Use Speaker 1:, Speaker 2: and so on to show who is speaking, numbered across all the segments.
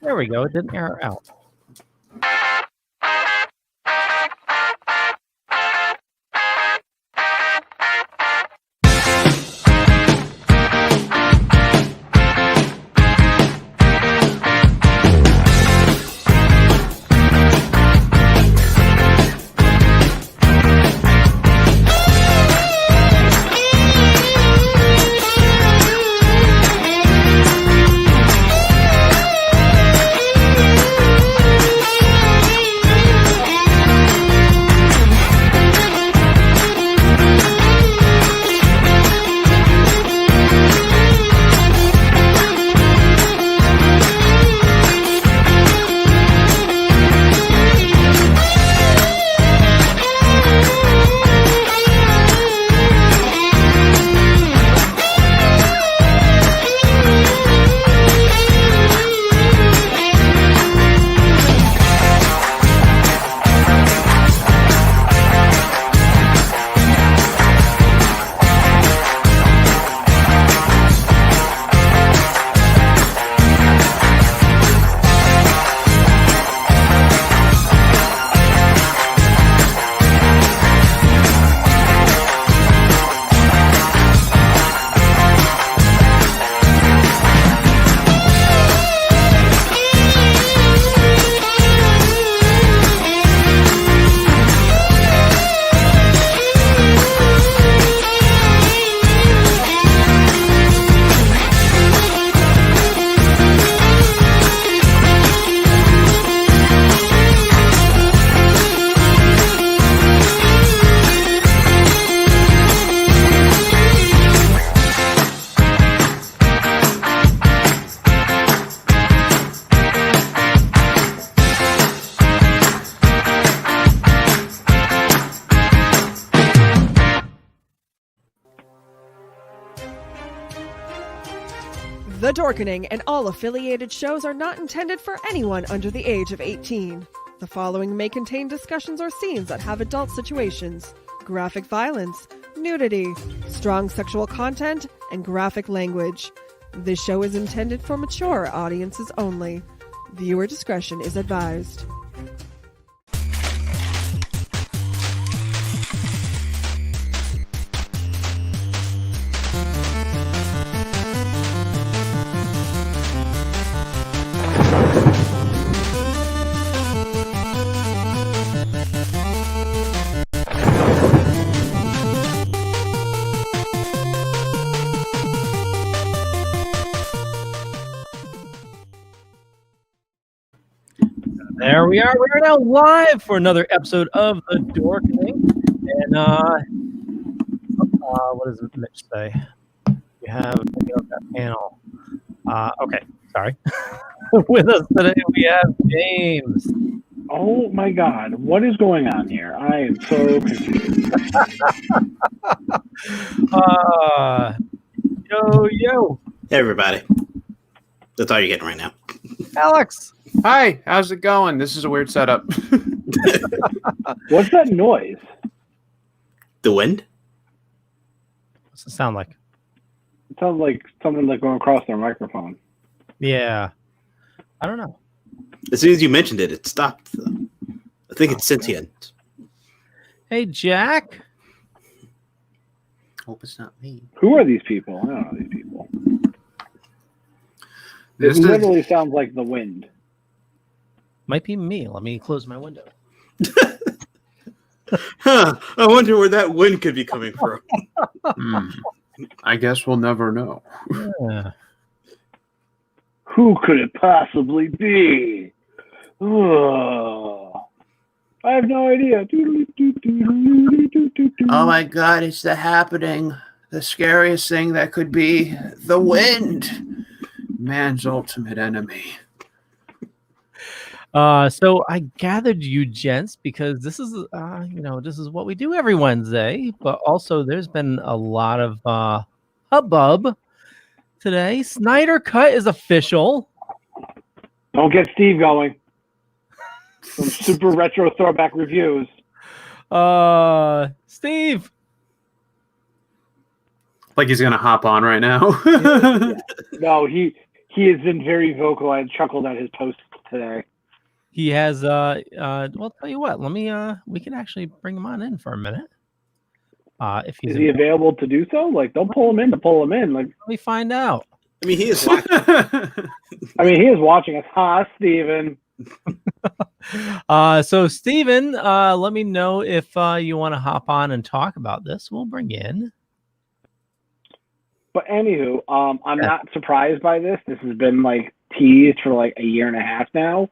Speaker 1: There we go. It didn't error out.
Speaker 2: The Dorkening and all affiliated shows are not intended for anyone under the age of 18. The following may contain discussions or scenes that have adult situations, graphic violence, nudity, strong sexual content, and graphic language. This show is intended for mature audiences only. Viewer discretion is advised.
Speaker 1: There we are. We are now live for another episode of The Dorkening. And what does Mitch say? We have that panel. Okay, sorry. With us today we have James.
Speaker 3: Oh my God, what is going on here? I am so confused.
Speaker 1: Yo.
Speaker 4: Hey, everybody. That's all you're getting right now.
Speaker 1: Alex.
Speaker 5: Hi, how's it going? This is a weird setup.
Speaker 3: What's that noise?
Speaker 4: The wind?
Speaker 1: What's it sound like?
Speaker 3: It sounds like something like going across their microphone.
Speaker 1: Yeah. I don't know.
Speaker 4: As soon as you mentioned it, it stopped. I think it's sentient.
Speaker 1: Hey, Jack.
Speaker 4: Hope it's not me.
Speaker 3: Who are these people? I don't know these people. It literally sounds like the wind.
Speaker 1: Might be me. Let me close my window.
Speaker 4: Huh. I wonder where that wind could be coming from.
Speaker 5: I guess we'll never know.
Speaker 1: Yeah.
Speaker 3: Who could it possibly be? Oh, I have no idea.
Speaker 5: Oh my God, it's the happening. The scariest thing that could be the wind. Man's ultimate enemy.
Speaker 1: So I gathered you gents because this is, this is what we do every Wednesday, but also there's been a lot of hubbub today. Snyder Cut is official.
Speaker 3: Don't get Steve going. Some super retro throwback reviews.
Speaker 1: Steve.
Speaker 5: Like he's gonna hop on right now.
Speaker 3: No, he He has been very vocal. I chuckled at his post today.
Speaker 1: He has well, tell you what, let me we can actually bring him on in for a minute. If he's
Speaker 3: Is he available to do so? Like, don't pull him in to pull him in. Like,
Speaker 1: let me find out.
Speaker 4: I mean, he is watching.
Speaker 3: I mean, he is watching us. Ha, Steven.
Speaker 1: So Steven, let me know if you want to hop on and talk about this. We'll bring you in.
Speaker 3: But anywho, I'm not surprised by this. This has been like teased for like a year and a half now.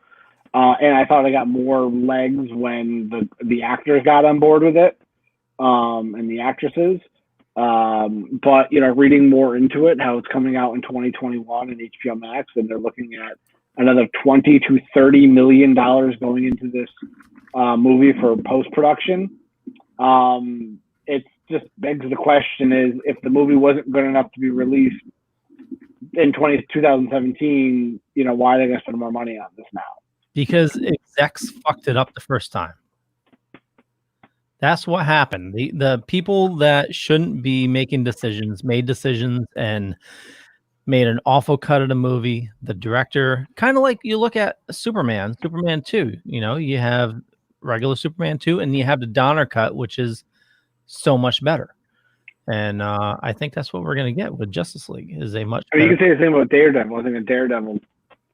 Speaker 3: And I thought I got more legs when the actors got on board with it, and the actresses. But, reading more into it, how it's coming out in 2021 in HBO Max, and they're looking at another $20 to $30 million going into this movie for post-production. It just begs the question is, if the movie wasn't good enough to be released in 2017, why are they going to spend more money on this now?
Speaker 1: Because execs fucked it up the first time. That's what happened. The people that shouldn't be making decisions made decisions and made an awful cut of the movie. The director, kind of like you look at Superman 2, you have regular Superman 2 and you have the Donner cut, which is so much better. And I think that's what we're going to get with Justice League is a much better.
Speaker 3: You can say the same about Daredevil. I think a Daredevil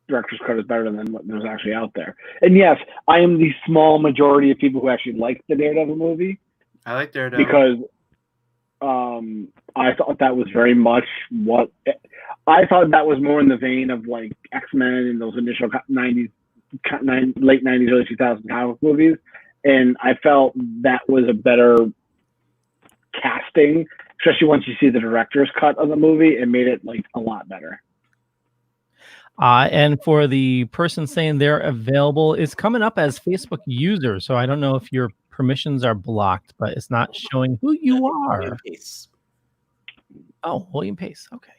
Speaker 3: director's cut is better than what there's actually out there. And yes, I am the small majority of people who actually like the Daredevil movie.
Speaker 5: I like Daredevil
Speaker 3: because I thought that was very much what I thought that was more in the vein of like X-Men and those initial late 90s, early 2000s comic movies. And I felt that was a better casting, especially once you see the director's cut of the movie. It made it like a lot better.
Speaker 1: And for the person saying they're available, it's coming up as Facebook user. So I don't know if your permissions are blocked, but it's not showing who you are.
Speaker 4: William Pace.
Speaker 1: Oh, William Pace. Okay.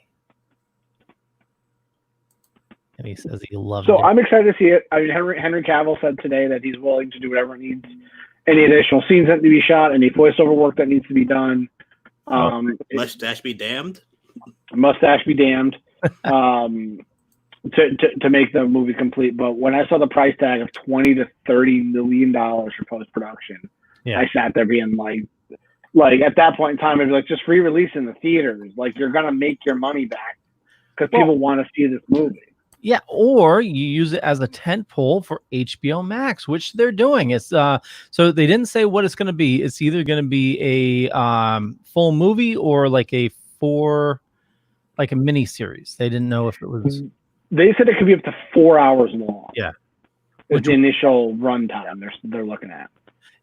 Speaker 1: And he says he loves
Speaker 3: it. So
Speaker 1: it.
Speaker 3: I'm excited to see it. I mean, Henry Cavill said today that he's willing to do whatever it needs. Any additional scenes that need to be shot, any voiceover work that needs to be done.
Speaker 4: Mustache be damned.
Speaker 3: Mustache be damned. To make the movie complete. But when I saw the price tag of $20 to $30 million for post-production, I sat there being like at that point in time, I'd be like, just re-release in the theaters. Like, you're going to make your money back because people want to see this movie.
Speaker 1: Yeah, or you use it as a tent pole for HBO Max, which they're doing. It's so they didn't say what it's going to be. It's either going to be a full movie or like a mini series. They didn't know if it was.
Speaker 3: They said it could be up to 4 hours long.
Speaker 1: Yeah,
Speaker 3: with the initial runtime they're looking at.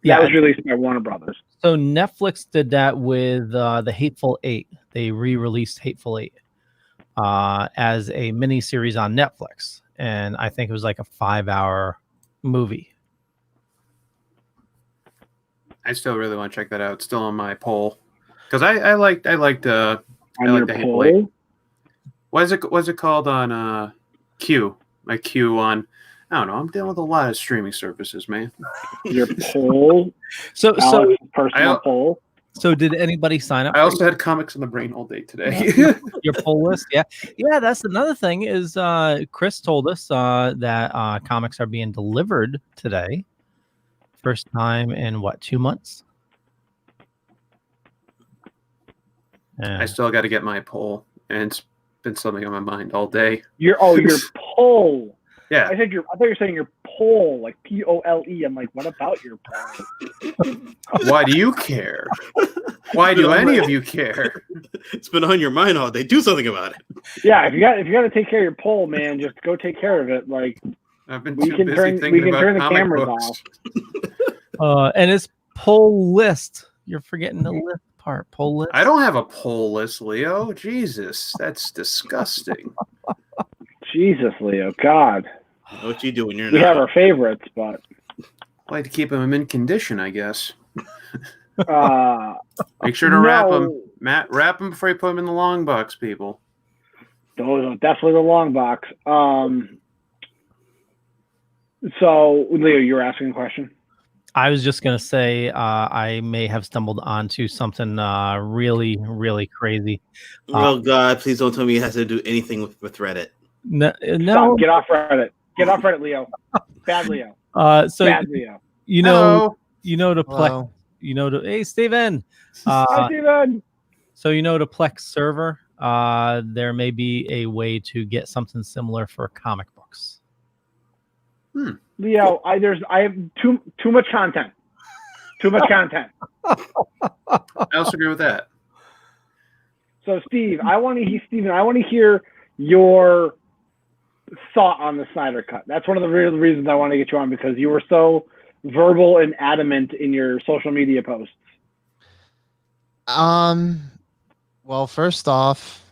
Speaker 1: Yeah,
Speaker 3: that was released by Warner Brothers.
Speaker 1: So Netflix did that with the Hateful Eight. They re-released Hateful Eight as a mini series on Netflix, and I think it was like a 5-hour movie.
Speaker 5: I still really want to check that out. It's still on my poll because I like the Hateful Eight. What's it called on Q? My Q on. I don't know. I'm dealing with a lot of streaming services, man.
Speaker 3: Your poll.
Speaker 1: So
Speaker 3: personal poll.
Speaker 1: So did anybody sign up?
Speaker 5: I also had comics in the brain all day today.
Speaker 1: Your poll list, yeah. That's another thing. Is Chris told us that comics are being delivered today, first time in 2 months.
Speaker 3: I
Speaker 5: still got to get my poll, and it's been something on my mind all day.
Speaker 3: Your poll.
Speaker 5: Yeah.
Speaker 3: I thought you were saying your poll, like POLE. I'm like, what about your poll?
Speaker 5: Why do you care? Why do any of you care?
Speaker 4: It's been on your mind all day. Do something about it.
Speaker 3: Yeah, if you got to take care of your poll, man, just go take care of it. Like,
Speaker 5: I've been too busy thinking about comic books.
Speaker 1: And it's poll list. You're forgetting the list part. Poll list.
Speaker 5: I don't have a poll list, Leo. Jesus, that's disgusting.
Speaker 3: Jesus, Leo. God.
Speaker 4: I know what you do when you're
Speaker 3: we have our favorites, but
Speaker 5: I like to keep them in condition, I guess. Make sure to wrap them. Matt, wrap them before you put them in the long box, people.
Speaker 3: Those are definitely the long box. So, Leo, you were asking a question?
Speaker 1: I was just going to say I may have stumbled onto something really, really crazy.
Speaker 4: Oh, God, please don't tell me it has to do anything with Reddit.
Speaker 1: No.
Speaker 3: Stop. Get off Reddit. Get off Reddit, Leo. Bad Leo.
Speaker 1: So
Speaker 3: Bad Leo.
Speaker 1: you know to Plex. Hey Steven.
Speaker 3: Hi, Steven.
Speaker 1: So to Plex server, there may be a way to get something similar for comic books.
Speaker 3: Leo, I have too much content. Too much content.
Speaker 5: I also agree with that.
Speaker 3: So, Steve, I want to hear your thought on the Snyder Cut. That's one of the real reasons I want to get you on, because you were so verbal and adamant in your social media posts.
Speaker 6: Well, first off,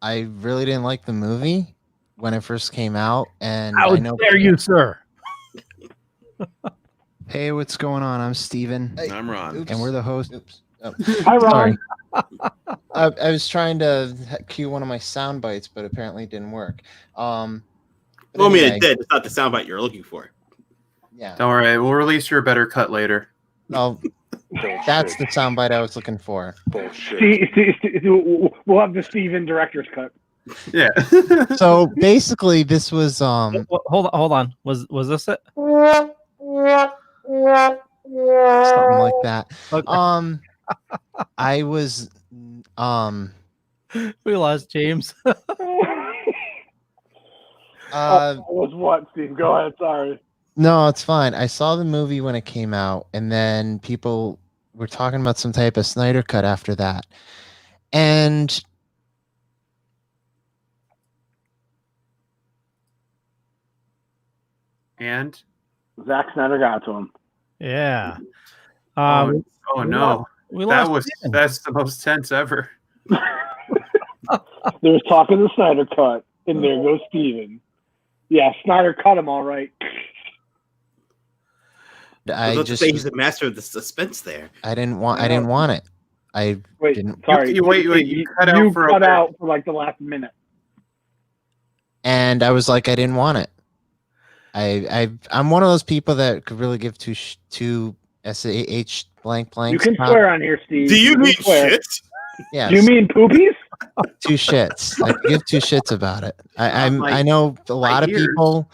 Speaker 6: I really didn't like the movie when it first came out, and
Speaker 1: How dare you, sir?
Speaker 6: Hey, what's going on? I'm Steven.
Speaker 4: Hey, I'm Ron.
Speaker 6: And we're the hosts. Oops. Oh,
Speaker 3: Hi, Ron.
Speaker 6: sorry. I was trying to cue one of my sound bites, but apparently it didn't work.
Speaker 4: Well, I mean, it did. It's not the soundbite you're looking for.
Speaker 6: Yeah.
Speaker 5: Don't worry. We'll release your better cut later.
Speaker 6: Oh, that's the sound bite I was looking for.
Speaker 3: Steve, we'll have the Steven director's cut.
Speaker 5: Yeah.
Speaker 6: So basically, this was
Speaker 1: Hold on. Was this it?
Speaker 6: something like that.
Speaker 1: Okay.
Speaker 6: I was
Speaker 1: We lost James.
Speaker 3: Was what, Steve? Go ahead. Sorry.
Speaker 6: No, it's fine. I saw the movie when it came out, and then people were talking about some type of Snyder Cut after that. And
Speaker 3: Zack Snyder got to him.
Speaker 1: Yeah.
Speaker 5: Oh no.
Speaker 1: Steven.
Speaker 5: That's the most tense ever.
Speaker 3: There's talk of the Snyder Cut, and there goes Steven. Yeah, Snyder cut him all right.
Speaker 6: I
Speaker 4: was
Speaker 6: just
Speaker 4: say he's the master of the suspense there.
Speaker 6: I didn't want it. I
Speaker 3: Wait,
Speaker 6: didn't.
Speaker 3: sorry.
Speaker 5: You cut out for
Speaker 3: like the last minute.
Speaker 6: And I was like, I didn't want it. I'm one of those people that could really give two SH blank blanks.
Speaker 3: You can swear on here, Steve.
Speaker 4: Do you mean shit?
Speaker 6: Yeah.
Speaker 3: Do you mean poopies?
Speaker 6: Two shits. I give two shits about it. I know a lot of people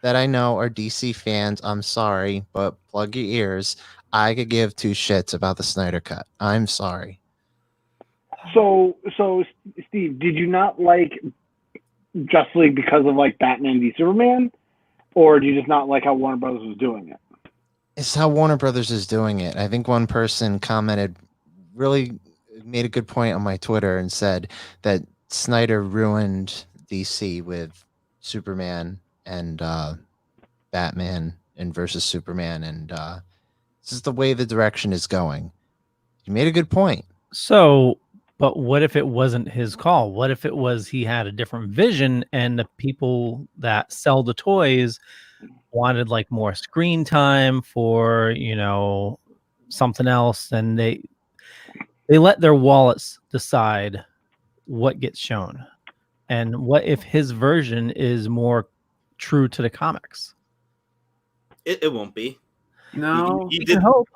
Speaker 6: that I know are DC fans. I'm sorry, but plug your ears. I could give two shits about the Snyder Cut. I'm sorry.
Speaker 3: So Steve, did you not like Justice League because of like Batman v Superman, or do you just not like how Warner Brothers was doing it?
Speaker 6: It's how Warner Brothers is doing it. I think one person commented, really made a good point on my Twitter and said that Snyder ruined DC with Superman and Batman and versus Superman, and this is the way the direction is going. You made a good point.
Speaker 1: So, but what if it wasn't his call? What if it was he had a different vision, and the people that sell the toys wanted like more screen time for, something else, and they let their wallets decide what gets shown? And what if his version is more true to the comics?
Speaker 4: It won't be.
Speaker 5: No.
Speaker 4: You
Speaker 1: can hope.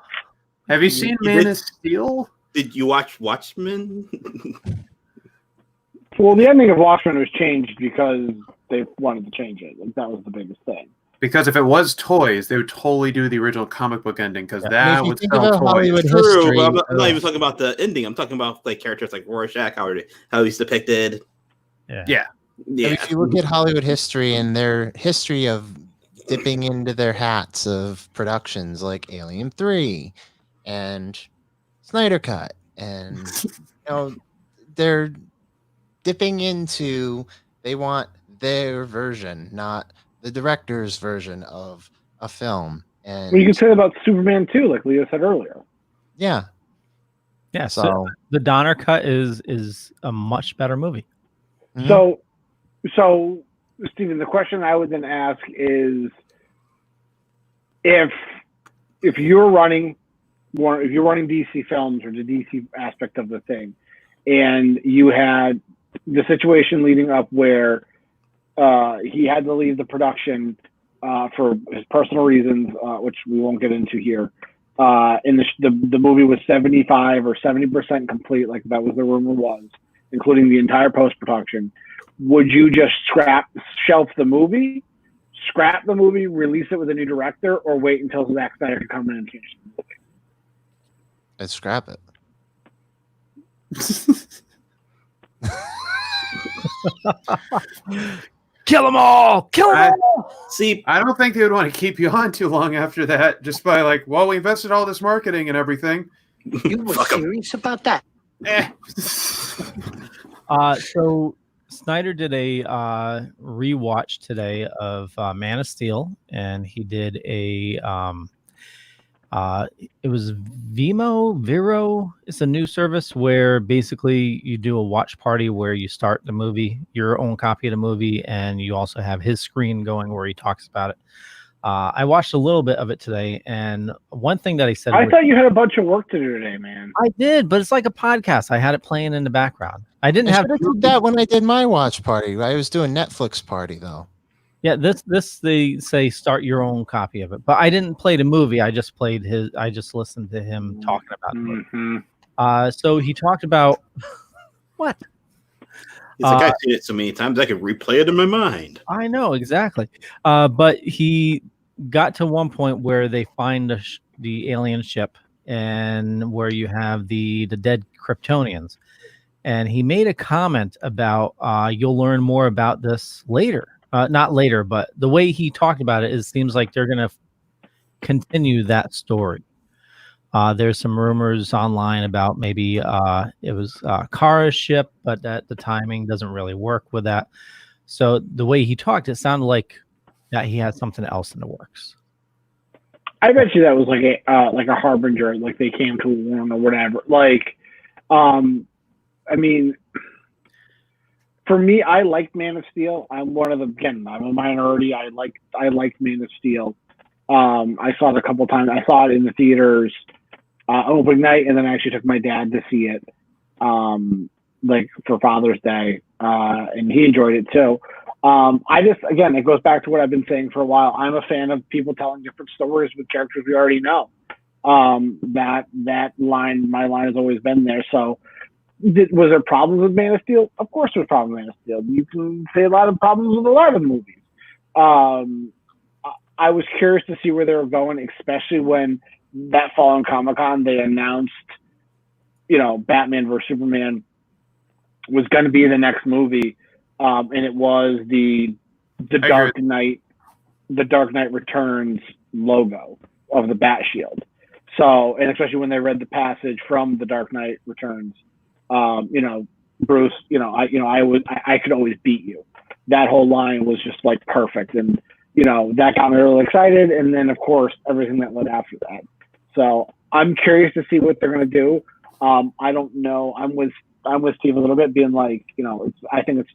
Speaker 5: Have you seen Man of Steel?
Speaker 4: Did you watch Watchmen?
Speaker 3: Well, the ending of Watchmen was changed because they wanted to change it. Like, that was the biggest thing.
Speaker 5: Because if it was toys, they would totally do the original comic book ending, because that would sell toys.
Speaker 6: Hollywood
Speaker 4: True,
Speaker 6: history,
Speaker 4: but I'm not even talking about the ending. I'm talking about like characters like Rorschach, how he's depicted.
Speaker 5: Yeah.
Speaker 6: If you look at Hollywood history and their history of dipping into their hats of productions like Alien 3 and Snyder Cut, and they're dipping into, they want their version, not the director's version of a film. And
Speaker 3: well, you can say that about Superman too, like Leo said earlier.
Speaker 6: Yeah.
Speaker 1: So the Donner Cut is a much better movie.
Speaker 6: Mm-hmm.
Speaker 3: So Stephen, the question I would then ask is, if you're running DC films, or the DC aspect of the thing, and you had the situation leading up where he had to leave the production for his personal reasons, which we won't get into here. And the movie was 75 or 70% complete, like that was the rumor was, including the entire post-production. would you just shelf the movie, scrap the movie, release it with a new director, or wait until Zack Snyder can come in and change the movie?
Speaker 6: I'd scrap it.
Speaker 1: Kill them all! Kill them all!
Speaker 4: See,
Speaker 5: I don't think they would want to keep you on too long after that, just by like, well, we invested all this marketing and everything.
Speaker 7: You were serious about that?
Speaker 1: So Snyder did a rewatch today of Man of Steel, and he did a it was Vero. It's a new service where basically you do a watch party where you start the movie, your own copy of the movie, and you also have his screen going where he talks about it. I watched a little bit of it today, and one thing that he said,
Speaker 3: I thought you had a bunch of work to do today, man.
Speaker 1: I did, but it's like a podcast. I had it playing in the background. I didn't have
Speaker 6: to do that when I did my watch party. I was doing Netflix party though.
Speaker 1: Yeah, this they say start your own copy of it, but I didn't play the movie. I just played his. I just listened to him talking about it. So he talked about what?
Speaker 4: It's like I've seen it so many times I could replay it in my mind.
Speaker 1: I know exactly, but he got to one point where they find the alien ship and where you have the dead Kryptonians, and he made a comment about you'll learn more about this later. Not later, but the way he talked about it, it seems like they're going to continue that story. There's some rumors online about maybe it was Kara's ship, but that the timing doesn't really work with that. So the way he talked, it sounded like that he had something else in the works.
Speaker 3: I bet you that was like a harbinger, like they came to warn or whatever. Like, I mean, for me, I liked Man of Steel. I'm one of the, again, I'm a minority. I liked Man of Steel. I saw it a couple times. I saw it in the theaters opening night, and then I actually took my dad to see it, like for Father's Day, and he enjoyed it too. Again, it goes back to what I've been saying for a while. I'm a fan of people telling different stories with characters we already know. My line has always been there. So, was there problems with Man of Steel? Of course there's problems with Man of Steel. You can say a lot of problems with a lot of the movies. I was curious to see where they were going, especially when that fall on Comic-Con they announced, Batman vs. Superman was going to be the next movie, and it was the Dark Knight Returns logo of the Bat Shield. So, and especially when they read the passage from the Dark Knight Returns. Bruce, I could always beat you. That whole line was just like perfect. And, that got me really excited. And then of course, everything that led after that. So I'm curious to see what they're going to do. I don't know. I'm with Steve a little bit being like, I think it's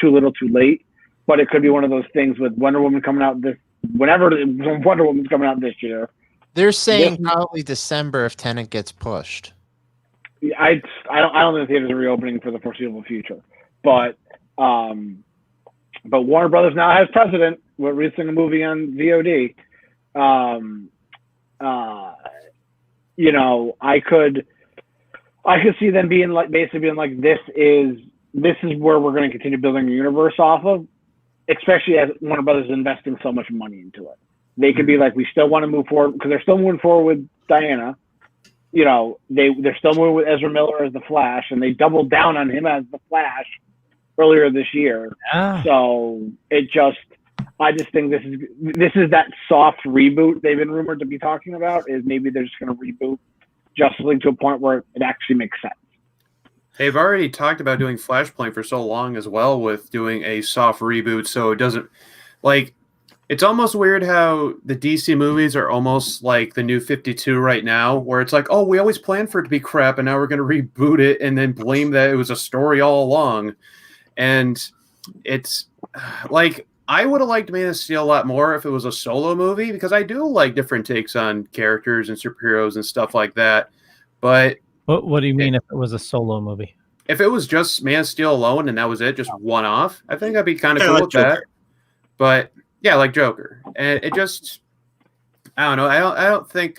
Speaker 3: too little too late, but it could be one of those things with Wonder Woman coming out whenever Wonder Woman's coming out this year.
Speaker 6: They're saying probably December if Tenet gets pushed.
Speaker 3: I don't think the theaters are reopening for the foreseeable future, but Warner Brothers now has precedent with releasing a movie on VOD. I could see them being like this is where we're going to continue building a universe off of, especially as Warner Brothers is investing so much money into it. They could be like, we still want to move forward because they're still moving forward with Diana. They're still moving with Ezra Miller as the Flash, and they doubled down on him as the Flash earlier this year. So I just think this is that soft reboot they've been rumored to be talking about. Is maybe they're just going to reboot Justice League to a point where it actually makes sense.
Speaker 5: They've already talked about doing Flashpoint for so long as well, with doing a soft reboot, so it doesn't like. It's almost weird how the DC movies are almost like the new 52 right now, where it's like, oh, we always planned for it to be crap, and now we're going to reboot it and then blame that it was a story all along. And it's like, I would have liked Man of Steel a lot more if it was a solo movie, because I do like different takes on characters and superheroes and stuff like that. But
Speaker 1: what do you mean if it was a solo movie?
Speaker 5: If it was just Man of Steel alone and that was it, just one off, I think I'd be kind of cool with that. But yeah, like Joker. And it just, I don't know. I don't think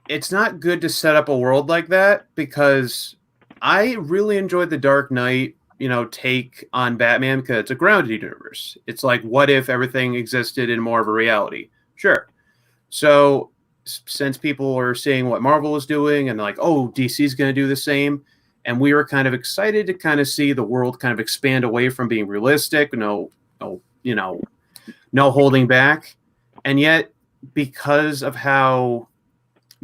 Speaker 5: it's not good to set up a world like that, because I really enjoyed The Dark Knight take on Batman because it's a grounded universe. It's like, what if everything existed in more of a reality? Sure. So since people were seeing what Marvel was doing and like, oh, DC's going to do the same, and we were kind of excited to kind of see the world kind of expand away from being realistic, no holding back. And yet, because of how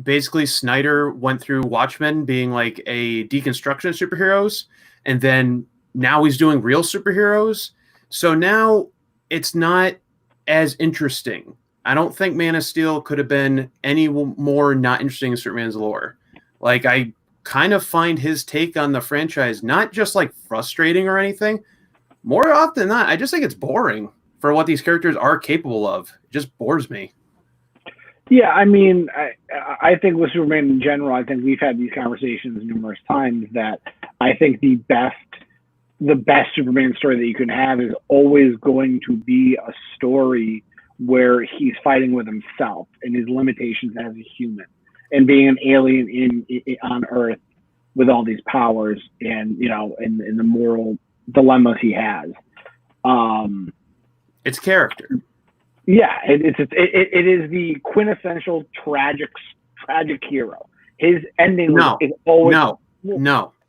Speaker 5: basically Snyder went through Watchmen being like a deconstruction of superheroes, and then now he's doing real superheroes. So now it's not as interesting. I don't think Man of Steel could have been any more not interesting in Superman's lore. Like, I kind of find his take on the franchise not just like frustrating or anything. More often than not, I just think it's boring for what these characters are capable of. It just bores me.
Speaker 3: Yeah, I mean, I think with Superman in general, I think we've had these conversations numerous times that I think the best Superman story that you can have is always going to be a story where he's fighting with himself and his limitations as a human and being an alien on Earth with all these powers and, and the moral dilemmas he has.
Speaker 5: It's character.
Speaker 3: Yeah, it is the quintessential tragic hero. His ending is always
Speaker 5: no.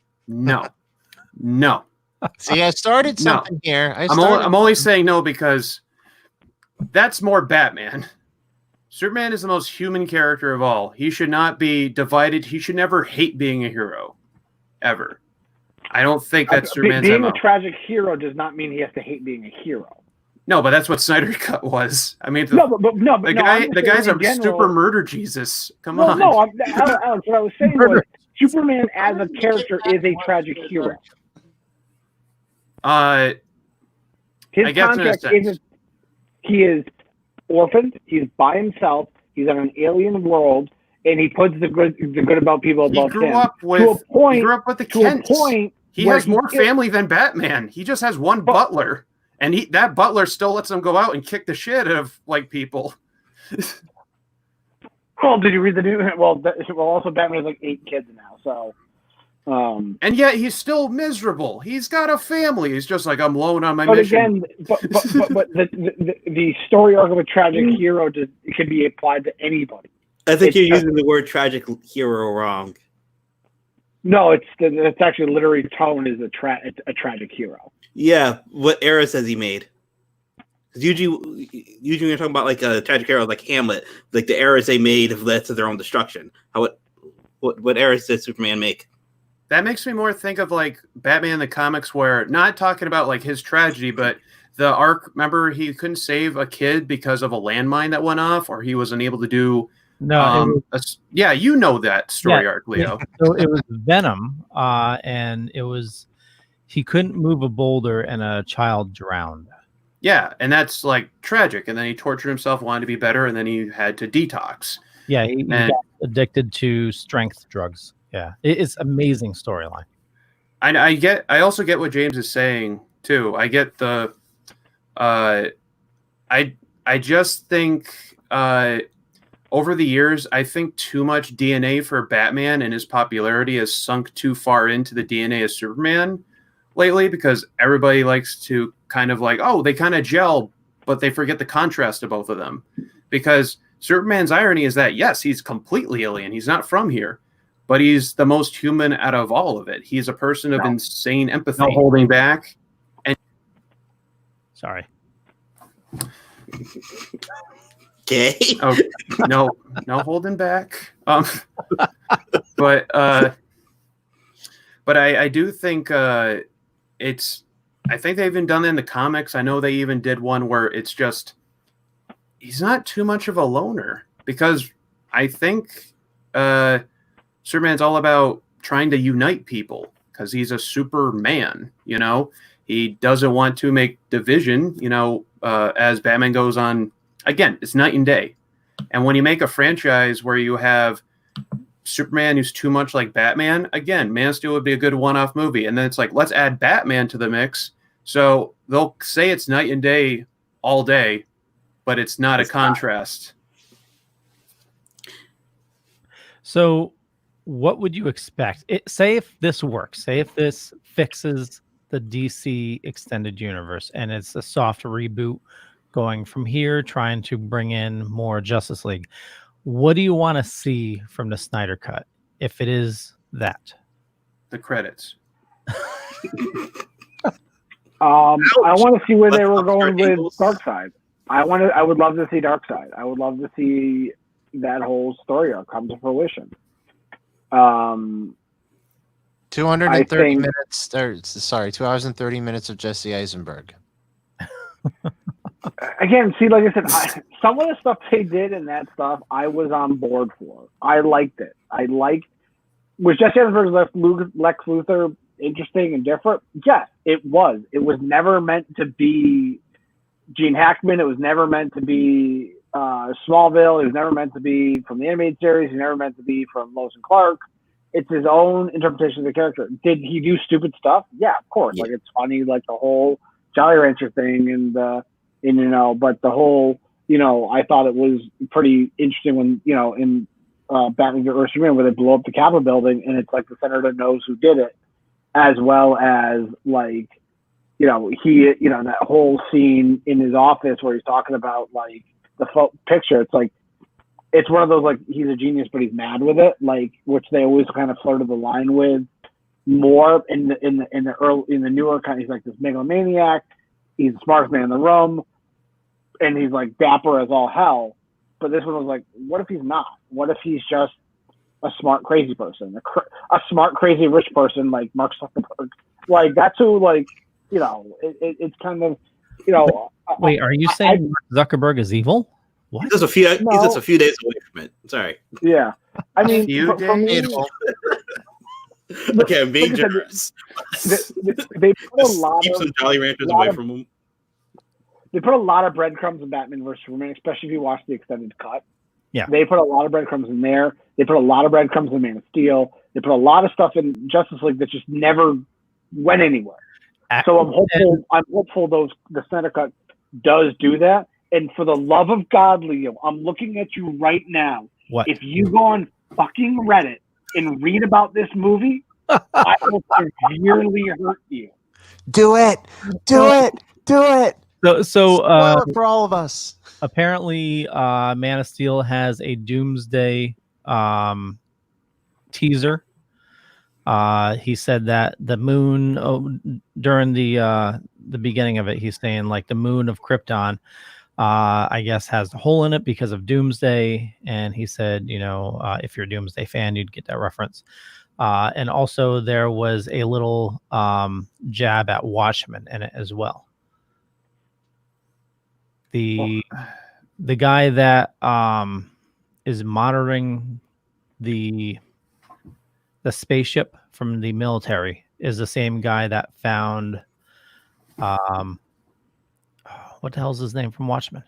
Speaker 6: See, I started something here.
Speaker 5: I'm only saying no because that's more Batman. Superman is the most human character of all. He should not be divided. He should never hate being a hero, ever. I don't think that's Superman's
Speaker 3: being
Speaker 5: MO.
Speaker 3: a tragic hero does not mean he has to hate being a hero.
Speaker 5: No, but that's what Snyder Cut was. I mean, the guy's a super murder Jesus. Come on.
Speaker 3: No, Alex, what I was saying was Superman as a character is a tragic hero. His contract isn't. He is orphaned. He's by himself. He's on an alien world, and he puts the good about people above him.
Speaker 5: He grew up with the Kents. He has more family than Batman. He just has one butler. And that butler still lets him go out and kick the shit out of people.
Speaker 3: Well, did you read the news? Well, also Batman has like 8 kids now, so.
Speaker 5: And yet he's still miserable. He's got a family. He's just like, I'm alone on my
Speaker 3: Again,
Speaker 5: mission.
Speaker 3: but the story arc of a tragic hero can be applied to anybody.
Speaker 4: I think you're using the word tragic hero wrong.
Speaker 3: No, it's actually literary tone is a tragic hero.
Speaker 4: Yeah, what era says he made? Because usually you're talking about like a tragic hero like Hamlet, like the eras they made have led to their own destruction. What eras did Superman make?
Speaker 5: That makes me more think of like Batman in the comics, where not talking about like his tragedy, but the arc. Remember, he couldn't save a kid because of a landmine that went off, or he was unable to do. No, you know that story arc, Leo.
Speaker 1: So it was Venom, and it was he couldn't move a boulder, and a child drowned.
Speaker 5: Yeah, and that's like tragic. And then he tortured himself, wanted to be better, and then he had to detox.
Speaker 1: Yeah, he got addicted to strength drugs. Yeah, it's amazing storyline.
Speaker 5: I also get what James is saying too. I get the, I just think over the years, I think too much DNA for Batman and his popularity has sunk too far into the DNA of Superman lately, because everybody likes to kind of like, oh, they kind of gel, but they forget the contrast of both of them. Because Superman's irony is that, yes, he's completely alien. He's not from here. But he's the most human out of all of it. He's a person of insane empathy. No holding back. And
Speaker 1: sorry.
Speaker 4: Okay.
Speaker 5: Oh, no holding back. But I do think it's. I think they've even done that in the comics. I know they even did one where it's just he's not too much of a loner, because I think Superman's all about trying to unite people because he's a Superman, He doesn't want to make division, as Batman goes on. Again, it's night and day. And when you make a franchise where you have Superman who's too much like Batman, again, Man of Steel would be a good one-off movie. And then it's like, let's add Batman to the mix. So they'll say it's night and day all day, but it's not a contrast.
Speaker 1: So what would you expect? Say if this works, say if this fixes the DC extended universe, and it's a soft reboot going from here, trying to bring in more Justice League. What do you want to see from the Snyder Cut if it is that?
Speaker 5: The credits.
Speaker 3: I want to see where they were
Speaker 4: Let's
Speaker 3: going with
Speaker 4: Angles.
Speaker 3: Darkseid. I would love to see Darkseid. I would love to see that whole story arc come to fruition.
Speaker 6: 230 minutes. Sorry, 2 hours and 30 minutes of Jesse Eisenberg.
Speaker 3: Again, see, like I said, some of the stuff they did in that stuff, I was on board for. I liked it. Was Jesse Eisenberg's Lex Luthor interesting and different? Yes, it was. It was never meant to be Gene Hackman. It was never meant to be Smallville. It was never meant to be from the animated series. It was never meant to be from Lois and Clark. It's his own interpretation of the character. Did he do stupid stuff? Yeah, of course.
Speaker 4: Yeah.
Speaker 3: Like, it's funny, like the whole Jolly Rancher thing and but the whole, I thought it was pretty interesting when, in Batman vs Superman, where they blow up the Capitol building and it's like the senator knows who did it, as well as like, that whole scene in his office where he's talking about like the picture. It's like, it's one of those, like, he's a genius, but he's mad with it, like, which they always kind of flirted the line with more in the newer kind. He's like this megalomaniac. He's the smartest man in the room, and he's like dapper as all hell. But this one was like, what if he's not? What if he's just a smart, crazy person, a smart, crazy, rich person like Mark Zuckerberg? Like, that's who, like, it's kind of,
Speaker 1: Wait, are you saying Mark Zuckerberg is evil? What?
Speaker 4: He's just a few days away from it. Sorry.
Speaker 3: Yeah, I mean,
Speaker 5: For me,
Speaker 4: Okay, I'm being generous.
Speaker 3: they put a lot
Speaker 4: Keep
Speaker 3: of
Speaker 4: some Jolly Ranchers away from him.
Speaker 3: They put a lot of breadcrumbs in Batman vs Superman, especially if you watch the extended cut.
Speaker 1: Yeah.
Speaker 3: They put a lot of breadcrumbs in there. They put a lot of breadcrumbs in Man of Steel. They put a lot of stuff in Justice League that just never went anywhere. So I'm hopeful the Snyder Cut does do that. And for the love of God, Leo, I'm looking at you right now.
Speaker 1: What?
Speaker 3: If you go on fucking Reddit and read about this movie, I will severely hurt you.
Speaker 6: Do it. Do it. Do it.
Speaker 1: So
Speaker 6: Spoil it for all of us.
Speaker 1: apparently, Man of Steel has a Doomsday teaser. He said that the moon during the beginning of it, he's saying like the moon of Krypton, I guess has a hole in it because of Doomsday, and he said, if you're a Doomsday fan, you'd get that reference. And also there was a little jab at Watchmen in it as well. The guy that is monitoring the spaceship from the military is the same guy that found what the hell's his name from Watchmen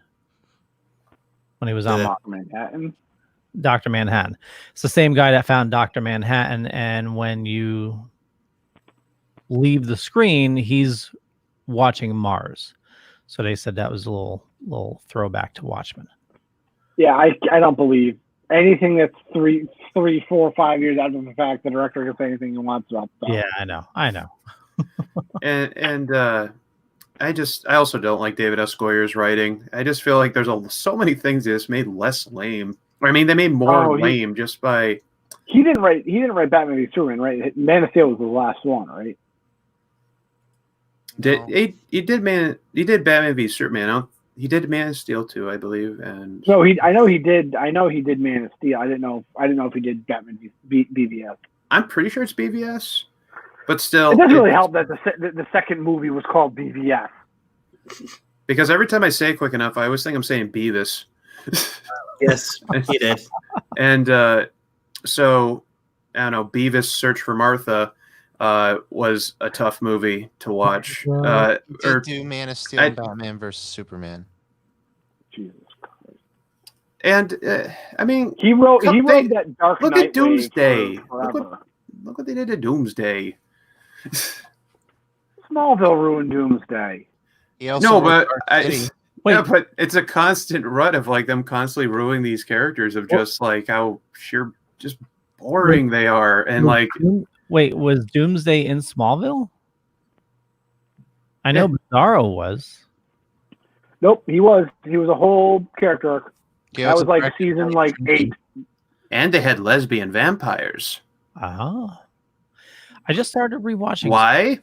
Speaker 1: when he was on
Speaker 3: Manhattan.
Speaker 1: Dr. Manhattan. It's the same guy that found Dr. Manhattan, and when you leave the screen, he's watching Mars. So they said that was a little throwback to Watchmen.
Speaker 3: Yeah, I don't believe anything that's 3, 4, 5 years out of the fact the director can say anything he wants about stuff.
Speaker 1: Yeah, I know.
Speaker 5: and I also don't like David S. Goyer's writing. I just feel like there's so many things that just made less lame. I mean, they made more lame just by.
Speaker 3: He didn't write Batman v Superman, right? Man of Steel was the last one, right?
Speaker 5: He did Batman v Superman. He did Man of Steel too, I believe. And
Speaker 3: so I know he did Man of Steel. I didn't know if he did Batman v BVS.
Speaker 5: I'm pretty sure it's BVS, but still,
Speaker 3: it doesn't really help that the second movie was called BVS.
Speaker 5: Because every time I say it quick enough, I always think I'm saying Beavis.
Speaker 4: Yes, he did.
Speaker 5: And so I don't know. Beavis Search for Martha was a tough movie to watch.
Speaker 6: Do Man of Steel and Batman versus Superman.
Speaker 3: Jesus Christ!
Speaker 5: And I mean,
Speaker 3: he wrote that Dark Knight.
Speaker 5: Look at Doomsday.
Speaker 3: Look
Speaker 5: what they did to Doomsday.
Speaker 3: Smallville ruined Doomsday.
Speaker 5: But it's a constant rut of like them constantly ruining these characters of just like how just boring they are, and like.
Speaker 1: Wait, was Doomsday in Smallville? I know Bizarro was.
Speaker 3: Nope, he was a whole character arc.
Speaker 6: Yeah,
Speaker 3: That
Speaker 6: it's
Speaker 3: was
Speaker 6: a
Speaker 3: like
Speaker 6: direct-
Speaker 3: season like 8.
Speaker 5: And they had lesbian vampires.
Speaker 1: Oh. I just started rewatching.
Speaker 5: Why?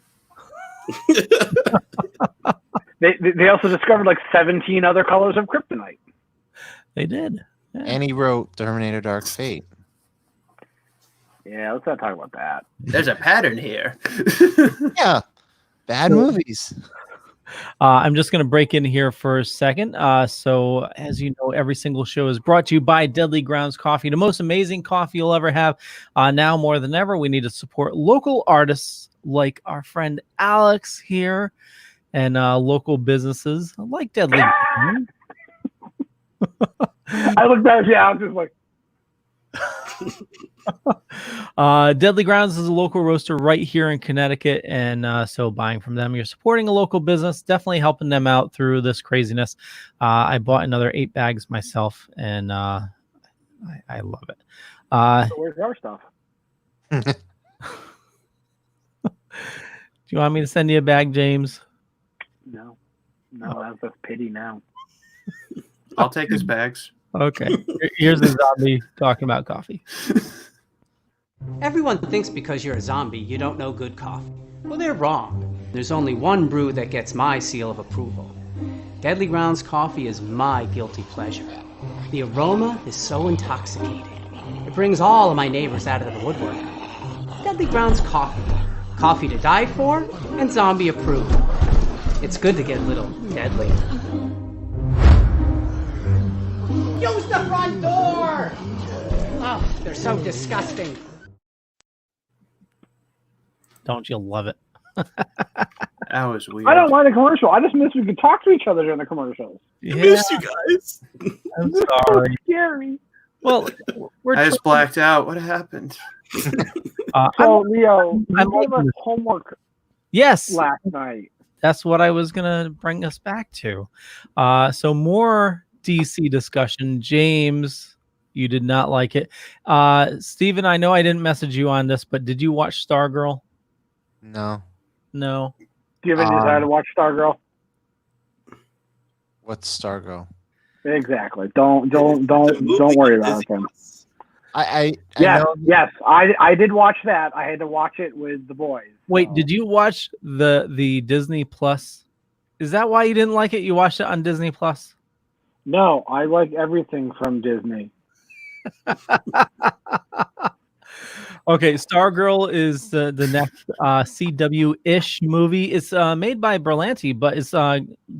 Speaker 3: They also discovered like 17 other colors of kryptonite.
Speaker 1: They did. Yeah.
Speaker 6: And he wrote Terminator Dark Fate.
Speaker 3: Yeah, let's not talk about that.
Speaker 5: There's a pattern here.
Speaker 6: Yeah. Bad movies.
Speaker 1: I'm just going to break in here for a second. So, as you know, every single show is brought to you by Deadly Grounds Coffee, the most amazing coffee you'll ever have. Now more than ever, we need to support local artists like our friend Alex here and local businesses like Deadly Grounds.
Speaker 3: I looked at you, I was just like,
Speaker 1: Deadly Grounds is a local roaster right here in Connecticut, and so buying from them, you're supporting a local business, definitely helping them out through this craziness. I bought another 8 bags myself, and I love it.
Speaker 3: so where's our stuff?
Speaker 1: Do you want me to send you a bag, James?
Speaker 3: No, that's just pity now.
Speaker 5: I'll take his bags.
Speaker 1: Okay. Here's the zombie talking about coffee.
Speaker 8: Everyone thinks because you're a zombie, you don't know good coffee. Well, they're wrong. There's only one brew that gets my seal of approval. Deadly Grounds coffee is my guilty pleasure. The aroma is so intoxicating. It brings all of my neighbors out of the woodwork. Deadly Grounds coffee. Coffee to die for and zombie approved. It's good to get a little deadly. Use the front door! Oh, they're so disgusting.
Speaker 1: Don't you love it?
Speaker 5: That was weird.
Speaker 3: I don't mind the commercial. I just miss we could talk to each other during the commercials.
Speaker 1: Yeah,
Speaker 4: I missed you guys.
Speaker 1: I'm
Speaker 3: So
Speaker 1: sorry.
Speaker 3: scary.
Speaker 1: Well, we're
Speaker 5: I just blacked out. What happened?
Speaker 3: So, Leo,
Speaker 1: I
Speaker 3: you gave
Speaker 1: like
Speaker 3: us
Speaker 1: this.
Speaker 3: homework
Speaker 1: yes,
Speaker 3: last night.
Speaker 1: that's what I was gonna bring us back to. So more DC discussion. James, you did not like it. Steven, I know I didn't message you on this, but did you watch Stargirl?
Speaker 6: No.
Speaker 1: No.
Speaker 3: Do you have any desire to watch Stargirl?
Speaker 6: What's Stargirl?
Speaker 3: Exactly. Don't worry about it. Then.
Speaker 6: I
Speaker 3: Yes,
Speaker 6: know.
Speaker 3: yes. I did watch that. I had to watch it with the boys.
Speaker 1: Wait,
Speaker 3: so.
Speaker 1: did you watch the Disney Plus? Is that why you didn't like it? You watched it on Disney Plus?
Speaker 3: No, I like everything from Disney.
Speaker 1: Okay, Stargirl is the next CW-ish movie. It's made by Berlanti, but it's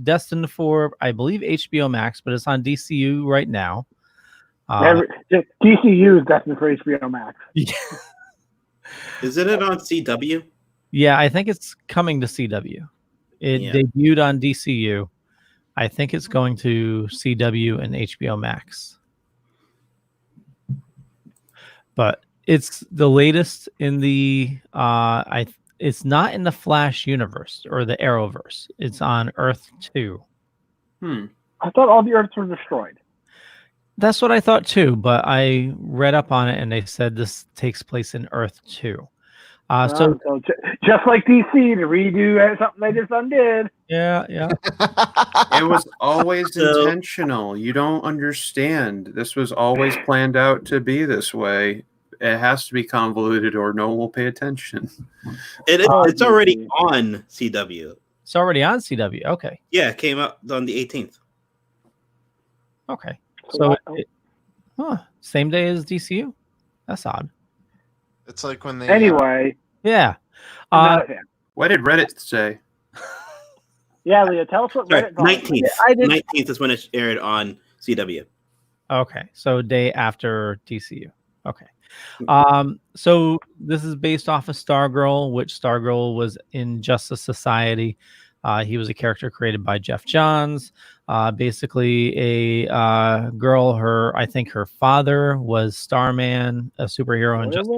Speaker 1: destined for, I believe, HBO Max, but it's on DCU right now.
Speaker 3: DCU is destined for HBO Max.
Speaker 4: Isn't it on CW?
Speaker 1: Yeah, I think it's coming to CW. It debuted on DCU. I think it's going to CW and HBO Max. But it's the latest in the it's not in the Flash universe or the Arrowverse. It's on Earth 2.
Speaker 3: I thought all the Earths were destroyed.
Speaker 1: That's what I thought too, but I read up on it and they said this takes place in Earth 2. So
Speaker 3: just like DC to redo something they just undid.
Speaker 1: Yeah.
Speaker 5: It was always intentional. You don't understand. This was always planned out to be this way. It has to be convoluted or no one will pay attention.
Speaker 4: It's already on CW.
Speaker 1: It's already on CW. Okay.
Speaker 4: Yeah, it came out on the 18th.
Speaker 1: Okay. So same day as DCU? That's odd.
Speaker 6: It's like when they
Speaker 3: anyway.
Speaker 1: Yeah.
Speaker 5: What did Reddit say?
Speaker 3: Yeah, Leah, tell us what Reddit
Speaker 4: 19th. 19th is when it aired on CW.
Speaker 1: Okay. So day after DCU. Okay. So this is based off of Stargirl, which Stargirl was in Justice Society. He was a character created by Jeff Johns. Basically a girl, I think her father was Starman, a superhero in Justice.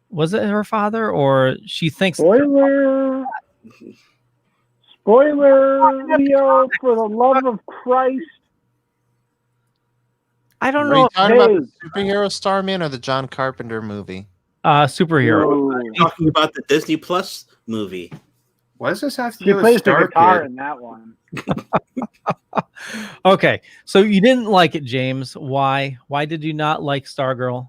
Speaker 1: Was it her father or she thinks
Speaker 3: Spoiler, Leo, for the love of Christ.
Speaker 1: I don't
Speaker 6: Are
Speaker 1: know.
Speaker 6: you talking about the superhero Starman or the John Carpenter movie?
Speaker 1: Superhero.
Speaker 4: Talking about the Disney Plus movie.
Speaker 5: What does this have to
Speaker 3: She
Speaker 5: do with
Speaker 3: plays the
Speaker 5: Star
Speaker 3: guitar
Speaker 5: Kid?
Speaker 3: in that one.
Speaker 1: Okay, so you didn't like it, James. Why? Why did you not like Stargirl?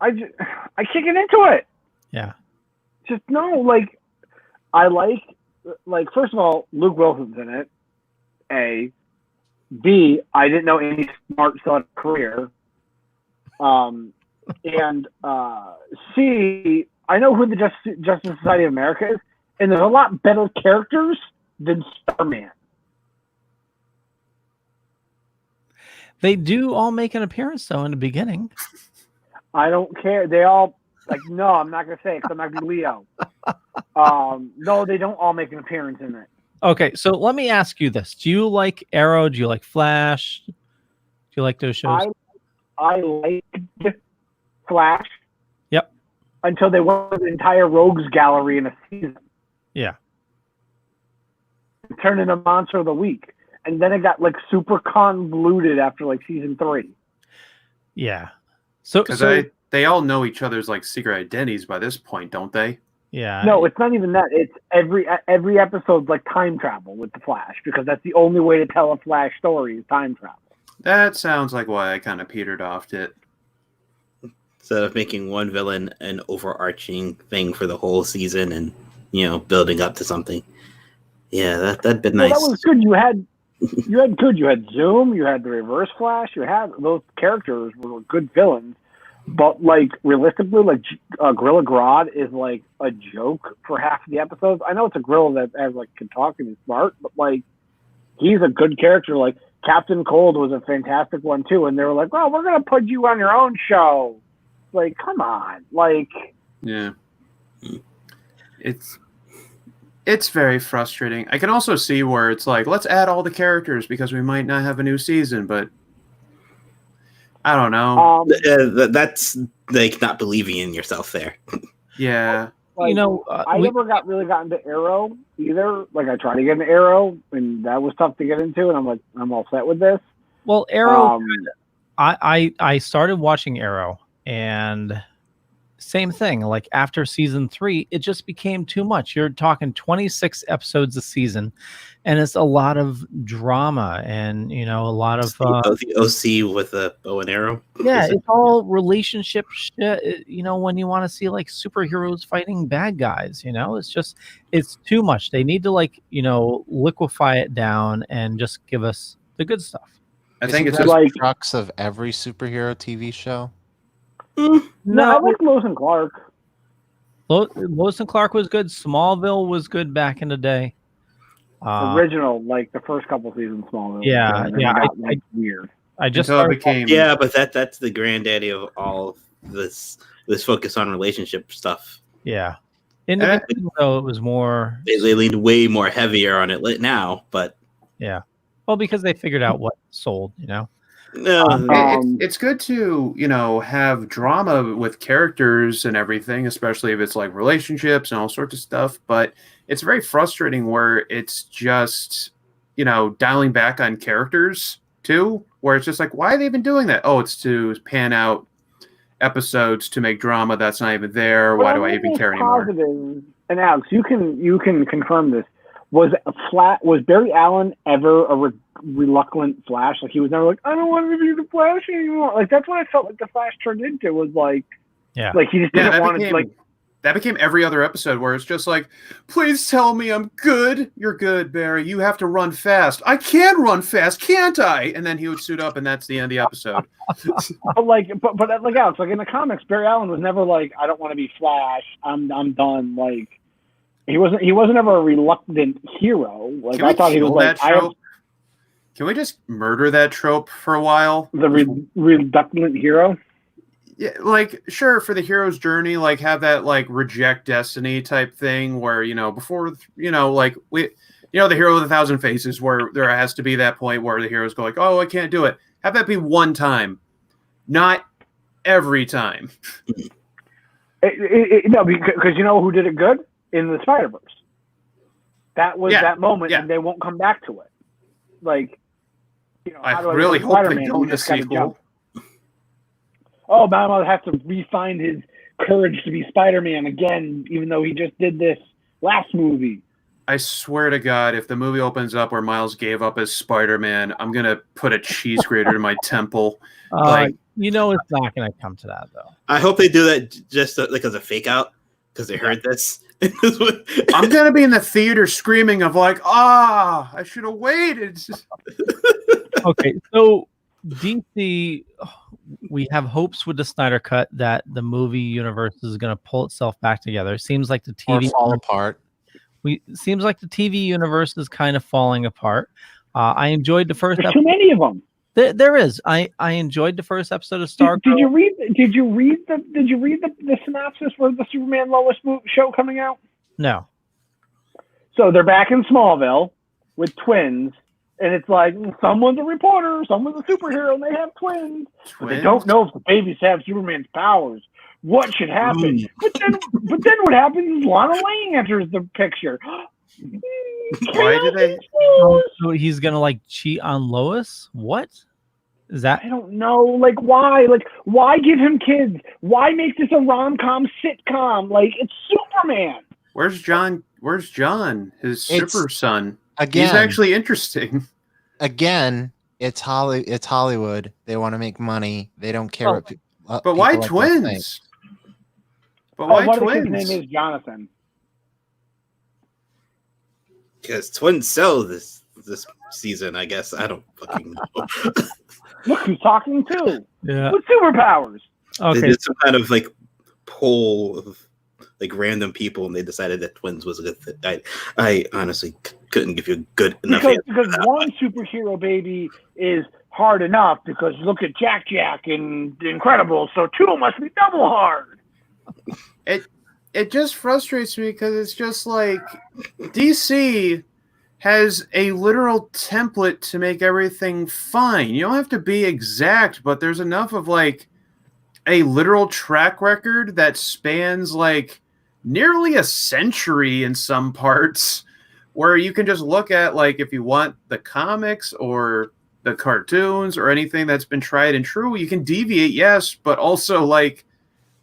Speaker 3: I can't get into it.
Speaker 1: Yeah.
Speaker 3: Just no, like I like first of all, Luke Wilson's in it. A, B, I didn't know any smart still had a career. And C, I know who the Justice Society of America is, and there's a lot better characters than Starman.
Speaker 1: They do all make an appearance though in the beginning.
Speaker 3: I don't care. They all like no, I'm not gonna say it because I'm not gonna be Leo. No, they don't all make an appearance in it.
Speaker 1: Okay, so let me ask you this: do you like Arrow? Do you like Flash? Do you like those shows?
Speaker 3: I liked Flash.
Speaker 1: Yep.
Speaker 3: Until they went to the entire Rogues Gallery in a season.
Speaker 1: Yeah.
Speaker 3: It turned into Monster of the Week. And then it got like super convoluted after like season 3.
Speaker 1: Yeah. So
Speaker 5: they all know each other's like secret identities by this point, don't they?
Speaker 1: Yeah.
Speaker 3: No, it's not even that. It's every episode's like time travel with the Flash because that's the only way to tell a Flash story is time travel.
Speaker 5: That sounds like why I kind of petered off it.
Speaker 4: Instead of making one villain an overarching thing for the whole season and, building up to something. Yeah, that'd been nice.
Speaker 3: That was good. You had Zoom, you had the Reverse Flash, you had those characters were good villains. But like realistically, like Gorilla Grodd is like a joke for half of the episodes. I know it's a gorilla that has like can talk and is smart, but like he's a good character. Like Captain Cold was a fantastic one too, and they were like, "Oh, we're gonna put you on your own show." Like, come on, like.
Speaker 5: Yeah, it's very frustrating. I can also see where it's like, let's add all the characters because we might not have a new season, but I don't know.
Speaker 4: That's like not believing in yourself there.
Speaker 5: Yeah.
Speaker 3: Like, I never really got into Arrow either. Like I tried to get into Arrow, and that was tough to get into. And I'm like, I'm all set with this.
Speaker 1: Well, Arrow. I started watching Arrow, and same thing. Like after season 3, it just became too much. You're talking 26 episodes a season, and it's a lot of drama and a lot of
Speaker 4: the OC with a bow and arrow.
Speaker 1: Yeah, it's all relationship shit. When you want to see like superheroes fighting bad guys, it's too much. They need to liquefy it down and just give us the good stuff.
Speaker 5: I think it's
Speaker 6: like the crux of every superhero TV show.
Speaker 3: No, I like Lois and Clark.
Speaker 1: Lois and Clark was good. Smallville was good back in the day.
Speaker 3: Original, like the first couple seasons, Smallville.
Speaker 1: Yeah.
Speaker 3: Weird.
Speaker 1: I just
Speaker 5: became.
Speaker 4: Yeah, but that's the granddaddy of all this focus on relationship stuff.
Speaker 1: Yeah. In the beginning, though, it was more.
Speaker 4: They leaned way more heavier on it now, but
Speaker 1: yeah. Well, because they figured out what sold,
Speaker 4: No,
Speaker 5: it's good to have drama with characters and everything, especially if it's like relationships and all sorts of stuff. But it's very frustrating where it's just dialing back on characters too, where it's just like, why are they even doing that? Oh, it's to pan out episodes to make drama that's not even there. Why do I even care anymore?
Speaker 3: And Alex, you can confirm this. Was Barry Allen ever a reluctant Flash? Like he was never like, I don't want to be the Flash anymore. Like that's what I felt like the Flash turned into was like,
Speaker 1: yeah,
Speaker 3: like he just didn't want to like.
Speaker 5: That became every other episode where it's just like, please tell me I'm good. You're good, Barry. You have to run fast. I can run fast, can't I? And then he would suit up, and that's the end of the episode.
Speaker 3: but like Alex, like in the comics, Barry Allen was never like, I don't want to be Flash. I'm done. Like. He wasn't ever a reluctant hero. Like I thought he was like.
Speaker 5: Can we just murder that trope for a while?
Speaker 3: The reluctant hero.
Speaker 5: Yeah, like sure for the hero's journey, like have that like reject destiny type thing where before like we the hero with 1,000 faces where there has to be that point where the heroes go like, oh, I can't do it. Have that be one time, not every time.
Speaker 3: No, because you know who did it good. In the Spider-Verse. That was that moment, and they won't come back to it. Like,
Speaker 5: I really hope they don't in the sequel.
Speaker 3: Oh, Batman has to re-find his courage to be Spider-Man again, even though he just did this last movie.
Speaker 5: I swear to God, if the movie opens up where Miles gave up as Spider-Man, I'm gonna put a cheese grater to my temple.
Speaker 1: You know, it's not going to come to that though.
Speaker 4: I hope they do that just like as a fake out because they heard this.
Speaker 5: I'm gonna be in the theater screaming of like, I should have waited.
Speaker 1: Okay, so DC, we have hopes with the Snyder Cut that the movie universe is going to pull itself back together. It seems like the TV
Speaker 6: Or fall apart.
Speaker 1: Seems like the TV universe is kind of falling apart. I enjoyed the first.
Speaker 3: There's too many of them.
Speaker 1: There is. I enjoyed the first episode of Stargirl.
Speaker 3: Did you read the synopsis for the Superman Lois show coming out?
Speaker 1: No.
Speaker 3: So they're back in Smallville with twins, and it's like someone's a reporter, someone's a superhero, and they have twins. But they don't know if the babies have Superman's powers. What should happen? But then what happens is Lana Lang enters the picture.
Speaker 5: Why do they?
Speaker 1: So he's gonna like cheat on Lois? What is that?
Speaker 3: I don't know. Like why? Like why give him kids? Why make this a rom-com sitcom? Like it's Superman.
Speaker 5: Where's John? Where's John? His super son.
Speaker 6: Again,
Speaker 5: he's actually interesting.
Speaker 6: Again, it's Hollywood. They want to make money. They don't care what people.
Speaker 5: But why twins? But why twins?
Speaker 3: His name is Jonathan.
Speaker 4: Because twins sell this season, I guess. I don't fucking know.
Speaker 3: Look who's talking too.
Speaker 1: Yeah.
Speaker 3: With superpowers.
Speaker 1: Okay.
Speaker 4: They did some kind of like poll of like random people, and they decided that twins was a good fit. I honestly couldn't give you a good enough answer.
Speaker 3: Because one superhero baby is hard enough, because look at Jack and The Incredibles, so two must be double hard.
Speaker 5: It just frustrates me because it's just like DC has a literal template to make everything fine. You don't have to be exact, but there's enough of like a literal track record that spans like nearly a century in some parts, where you can just look at like if you want the comics or the cartoons or anything that's been tried and true, you can deviate, yes, but also like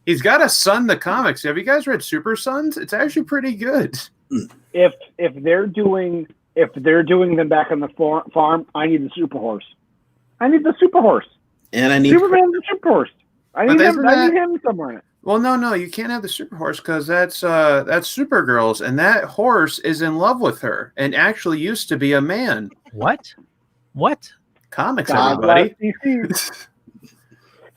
Speaker 5: he's got a Son the comics. Have you guys read Super Sons? It's actually pretty good.
Speaker 3: If they're doing them back on the farm, I need the Super Horse. I need the Super Horse.
Speaker 4: And I need
Speaker 3: Superman the Super Horse. I need him somewhere in it.
Speaker 5: Well, no, you can't have the Super Horse because that's Supergirl's, and that horse is in love with her and actually used to be a man.
Speaker 1: What?
Speaker 5: Comics, everybody.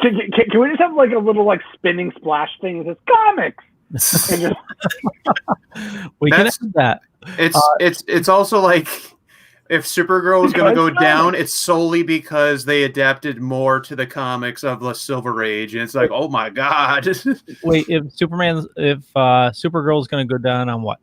Speaker 3: Can we just have like a little like spinning splash thing that says comics?
Speaker 1: We can have that.
Speaker 5: It's also like if Supergirl is going to go down, it's solely because they adapted more to the comics of the Silver Age, and it's like, oh my god.
Speaker 1: Wait, if Supergirl is going to go down on what?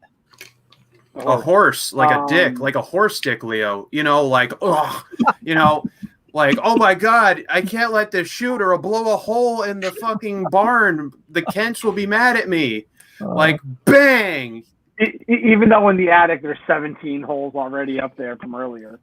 Speaker 5: A horse, like a dick, like a horse dick, Leo. You know, like, like, oh my god, I can't let this shoot or I'll blow a hole in the fucking barn. The Kents will be mad at me. Like, bang.
Speaker 3: Even though in the attic there's 17 holes already up there from earlier.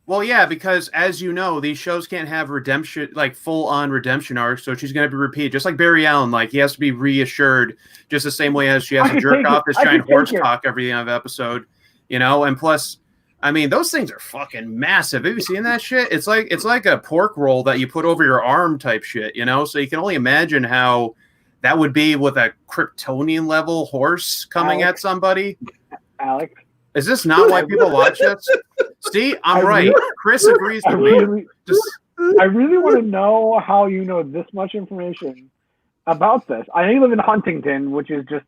Speaker 5: Well, yeah, because as you know, these shows can't have redemption, like full-on redemption arcs, so she's going to be repeated. Just like Barry Allen, like he has to be reassured just the same way as she has to jerk off this giant horse cock every end of episode, you know? And plus, I mean, those things are fucking massive. Have you seen that shit? It's like a pork roll that you put over your arm type shit, you know? So you can only imagine how that would be with a Kryptonian level horse coming at somebody.
Speaker 3: Alex.
Speaker 5: Is this not why people watch this? See, I'm right. Chris agrees with me.
Speaker 3: I really want to know how you know this much information about this. I know you live in Huntington, which is just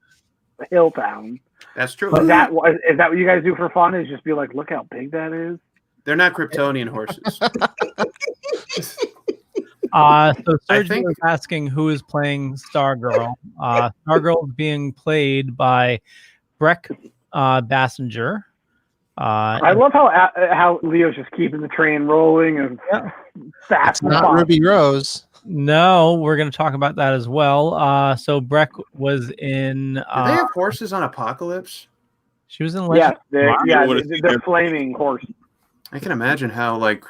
Speaker 3: a hill town.
Speaker 5: That's true.
Speaker 3: But is that what you guys do for fun? Is just be like, look how big that is?
Speaker 5: They're not Kryptonian horses.
Speaker 1: So Sergio is asking who is playing Stargirl. Stargirl is being played by Breck Bassinger.
Speaker 3: I love how Leo's just keeping the train rolling and fast.
Speaker 6: It's not Ruby Rose.
Speaker 1: No, we're going to talk about that as well. So Breck was in.
Speaker 5: Do they have horses on Apocalypse?
Speaker 1: She was in Legend.
Speaker 3: The flaming horse.
Speaker 5: I can imagine how, like,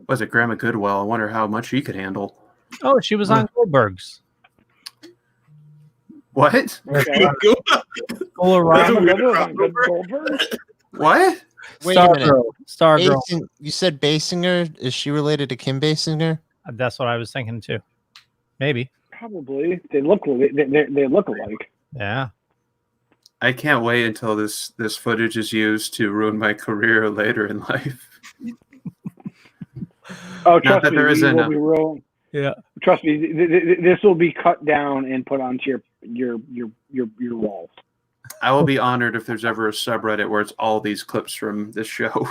Speaker 5: was it Grandma Goodwell? I wonder how much she could handle.
Speaker 1: Oh, she was on Goldberg's.
Speaker 5: What?
Speaker 3: Okay.
Speaker 1: Full
Speaker 4: That's
Speaker 1: around.
Speaker 4: a weird
Speaker 3: Goldberg?
Speaker 5: What?
Speaker 6: Wait a minute.
Speaker 1: Stargirl.
Speaker 6: You said Basinger. Is she related to Kim Basinger?
Speaker 1: That's what I was thinking too. Maybe.
Speaker 3: Probably. They look alike.
Speaker 1: Yeah.
Speaker 5: I can't wait until this footage is used to ruin my career later in life.
Speaker 3: Oh, trust
Speaker 5: that
Speaker 3: me,
Speaker 5: there isn't
Speaker 3: will be real.
Speaker 1: Yeah.
Speaker 3: Trust me, this will be cut down and put onto your walls.
Speaker 5: I will be honored if there's ever a subreddit where it's all these clips from this show.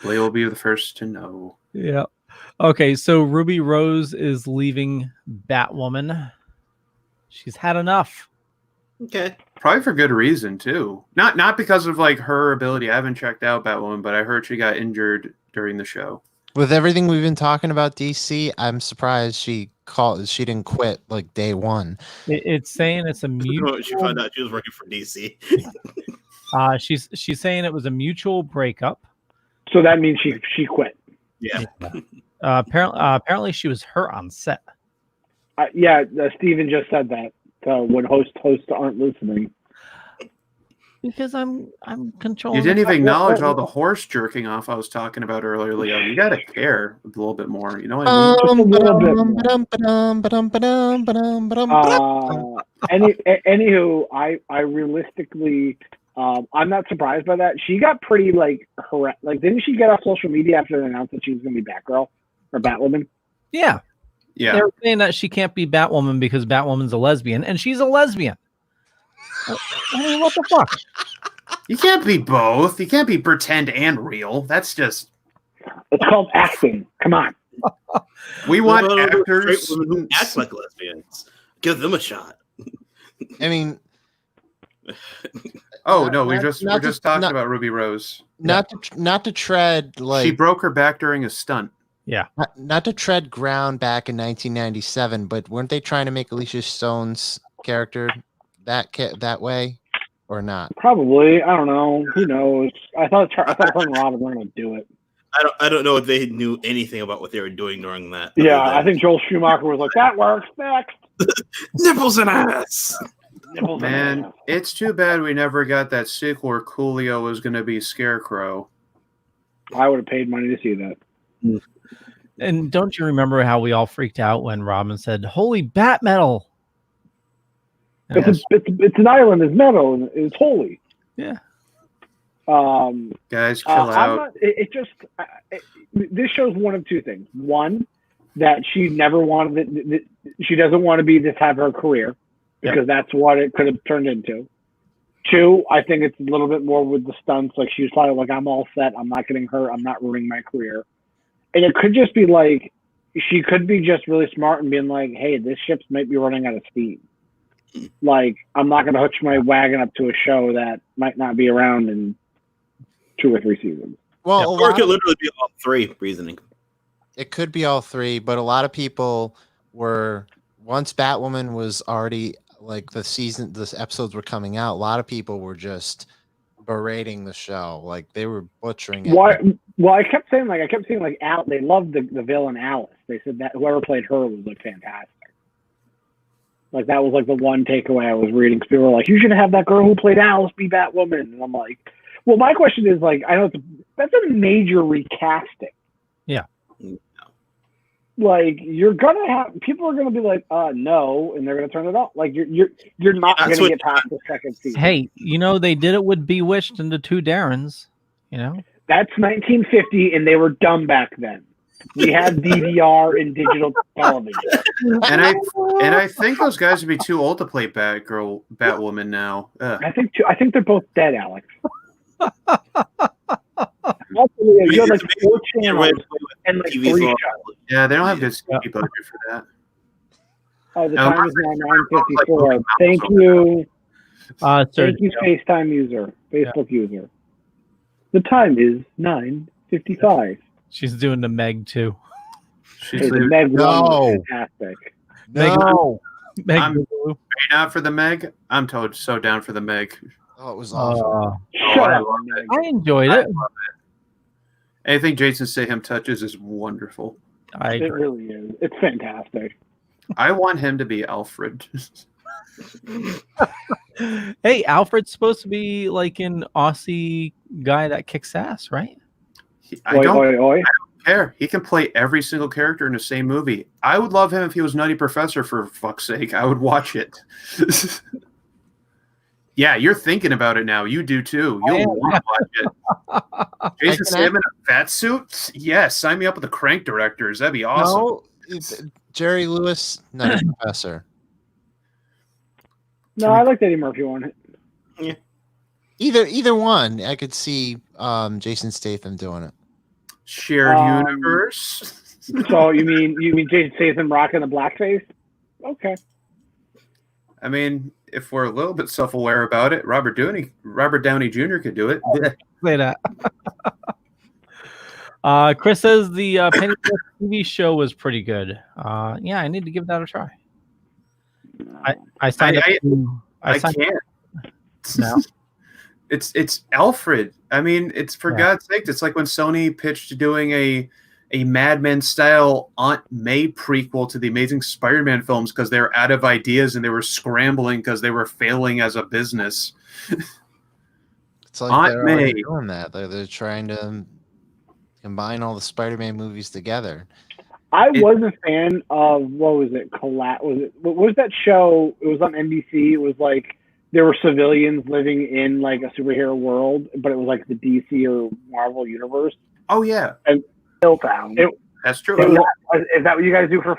Speaker 5: Lee will be the first to know.
Speaker 1: Yeah. Okay, so Ruby Rose is leaving Batwoman. She's had enough.
Speaker 4: Okay.
Speaker 5: Probably for good reason too. Not because of like her ability. I haven't checked out Batwoman, but I heard she got injured during the show.
Speaker 6: With everything we've been talking about DC, I'm surprised she didn't quit like day one.
Speaker 1: It's saying it's a mutual.
Speaker 4: She found out she was working for DC.
Speaker 1: She's saying it was a mutual breakup.
Speaker 3: So that means she quit.
Speaker 4: Yeah.
Speaker 1: Apparently she was hurt on set.
Speaker 3: Steven just said that. So when hosts aren't listening.
Speaker 1: Because I'm controlling.
Speaker 5: You didn't even acknowledge all the horse jerking off I was talking about earlier, Leo. You gotta care a little bit more. You know what I mean?
Speaker 3: Anywho, I realistically, I'm not surprised by that. She got pretty didn't she get off social media after they announced that she was going to be Batgirl or Batwoman?
Speaker 1: Yeah.
Speaker 5: Yeah.
Speaker 1: They were saying that she can't be Batwoman because Batwoman's a lesbian, and she's a lesbian. I mean, what the fuck?
Speaker 5: You can't be both. You can't be pretend and real. That's just.
Speaker 3: It's called acting. Come on.
Speaker 5: We want actors
Speaker 4: who act like lesbians. Give them a shot.
Speaker 6: I mean,
Speaker 5: we're just talking about Ruby Rose.
Speaker 6: Not to tread like
Speaker 5: she broke her back during a stunt.
Speaker 1: Yeah.
Speaker 6: Not to tread ground back in 1997, but weren't they trying to make Alicia Stone's character that way, or not?
Speaker 3: Probably. I don't know. Who knows? I thought her and Robin were going to do it.
Speaker 4: I don't know if they knew anything about what they were doing during that.
Speaker 3: Yeah, I think Joel Schumacher was like, that works. Next.
Speaker 4: Nipples and ass.
Speaker 5: Man, it's too bad we never got that sequel where Coolio was going to be Scarecrow.
Speaker 3: I would have paid money to see that.
Speaker 1: And don't you remember how we all freaked out when Robin said, "Holy bat metal"?
Speaker 3: It's an island. It's metal. And it's holy.
Speaker 1: Yeah.
Speaker 5: Guys, chill out.
Speaker 3: This shows one of two things. One, that she never wanted it. She doesn't want to be this have her career because that's what it could have turned into. Two, I think it's a little bit more with the stunts. Like she was probably like, I'm all set. I'm not getting hurt. I'm not ruining my career. And it could just be like, she could be just really smart and being like, hey, this ship might be running out of steam. Like, I'm not going to hitch my wagon up to a show that might not be around in 2 or 3 seasons.
Speaker 6: Well,
Speaker 4: or it could literally be all 3 reasoning.
Speaker 6: It could be all 3, but a lot of people were, once Batwoman was already like the episodes were coming out, a lot of people were just berating the show, like they were butchering it.
Speaker 3: Why? Well, I kept saying Al. They loved the villain Alice. They said that whoever played her was like fantastic. Like that was like the one takeaway I was reading. People were like, "You should have that girl who played Alice be Batwoman." And I'm like, "Well, my question is like, I know that's a major recasting."
Speaker 1: Yeah.
Speaker 3: Like you're gonna have people are gonna be like, no, and they're gonna turn it off. Like you're not gonna get past the second season.
Speaker 1: Hey, they did it with Bewitched and the 2 Darrens.
Speaker 3: That's 1950, and they were dumb back then. We had DVR and digital television.
Speaker 5: And I think those guys would be too old to play Batwoman now.
Speaker 3: I think they're both dead, Alex. Also, you have like 4 channels and like 3 shows.
Speaker 5: Yeah, they don't have good TV budget for that.
Speaker 3: Oh, the time is now 9:54. Thank you. Thank you, FaceTime user, Facebook user. The time is 9:55.
Speaker 1: She's doing the Meg too.
Speaker 3: The Meg was fantastic.
Speaker 6: No.
Speaker 1: Meg,
Speaker 5: are you down for the Meg? I'm so down for the Meg.
Speaker 6: Oh, it was awesome.
Speaker 3: Shut up.
Speaker 1: I enjoyed it.
Speaker 5: Anything Jason Statham touches is wonderful.
Speaker 1: I agree.
Speaker 3: It really is. It's fantastic.
Speaker 5: I want him to be Alfred.
Speaker 1: Hey, Alfred's supposed to be like an Aussie guy that kicks ass, right?
Speaker 5: I don't care. He can play every single character in the same movie. I would love him if he was Nutty Professor, for fuck's sake. I would watch it. Yeah, you're thinking about it now. You do too. You'll want to watch it. Jason Statham in a fat suit? Yes, sign me up with the Crank directors. That'd be awesome.
Speaker 6: No, it's Jerry Lewis, Nutty Professor.
Speaker 3: No, I like the Eddie Murphy one.
Speaker 4: Yeah.
Speaker 6: Either one. I could see Jason Statham doing it.
Speaker 5: Shared universe.
Speaker 3: So you mean Jason Statham rocking the blackface? Okay.
Speaker 5: I mean, if we're a little bit self-aware about it, Robert Downey Jr. could do it.
Speaker 1: Say that. Chris says the Pennyworth TV show was pretty good. Yeah, I need to give that a try. I signed up.
Speaker 5: I can't.
Speaker 1: No.
Speaker 5: It's Alfred. I mean, it's for God's sake. It's like when Sony pitched doing a Mad Men style Aunt May prequel to the Amazing Spider-Man films because they were out of ideas and they were scrambling because they were failing as a business.
Speaker 6: It's like
Speaker 5: Aunt
Speaker 6: they're
Speaker 5: May
Speaker 6: already doing that. They're trying to combine all the Spider-Man movies together.
Speaker 3: I was a fan of what was it? What was that show? It was on NBC. It was like there were civilians living in like a superhero world, but it was like the DC or Marvel universe.
Speaker 5: Oh yeah,
Speaker 3: and Hilltown.
Speaker 5: That's true.
Speaker 3: Is that what you guys do for?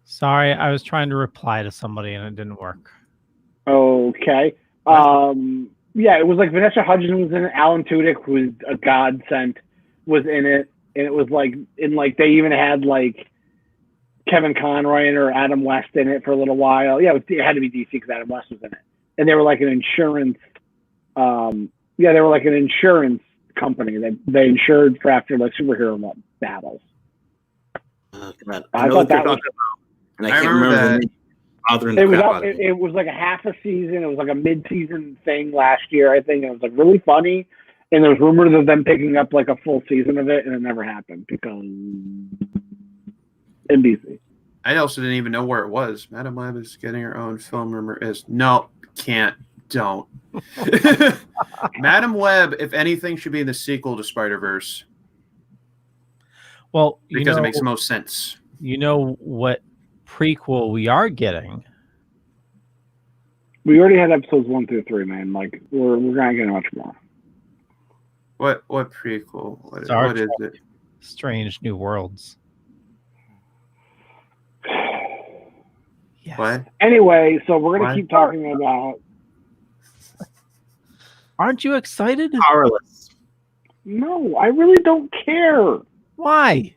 Speaker 1: Sorry, I was trying to reply to somebody and it didn't work.
Speaker 3: Okay. Yeah, it was like Vanessa Hudgens was in it. Alan Tudyk, who was a godsend, was in it. And it was like, they even had like Kevin Conroy or Adam West in it for a little while. Yeah, it had to be DC because Adam West was in it. And they were like an insurance, they were like an insurance company that they insured for after like superhero battles.
Speaker 4: I thought that was, and I can't remember the name.
Speaker 3: It was like a half a season. It was like a mid-season thing last year, I think. And it was like really funny. And there was rumors of them picking up like a full season of it, and it never happened because NBC.
Speaker 5: I also didn't even know where it was. Madam Web is getting her own film. Rumor is no, can't, don't. Madam Web, if anything, should be in the sequel to Spider-Verse.
Speaker 1: Well,
Speaker 5: because it makes the most sense.
Speaker 1: You know what prequel we are getting?
Speaker 3: We already had episodes 1 through 3, man. Like we're gonna get much more.
Speaker 5: What prequel? What is it?
Speaker 1: Strange New Worlds.
Speaker 5: Yes. What?
Speaker 3: Anyway, so we're gonna keep talking about.
Speaker 1: Aren't you excited?
Speaker 4: Powerless.
Speaker 3: No, I really don't care.
Speaker 1: Why?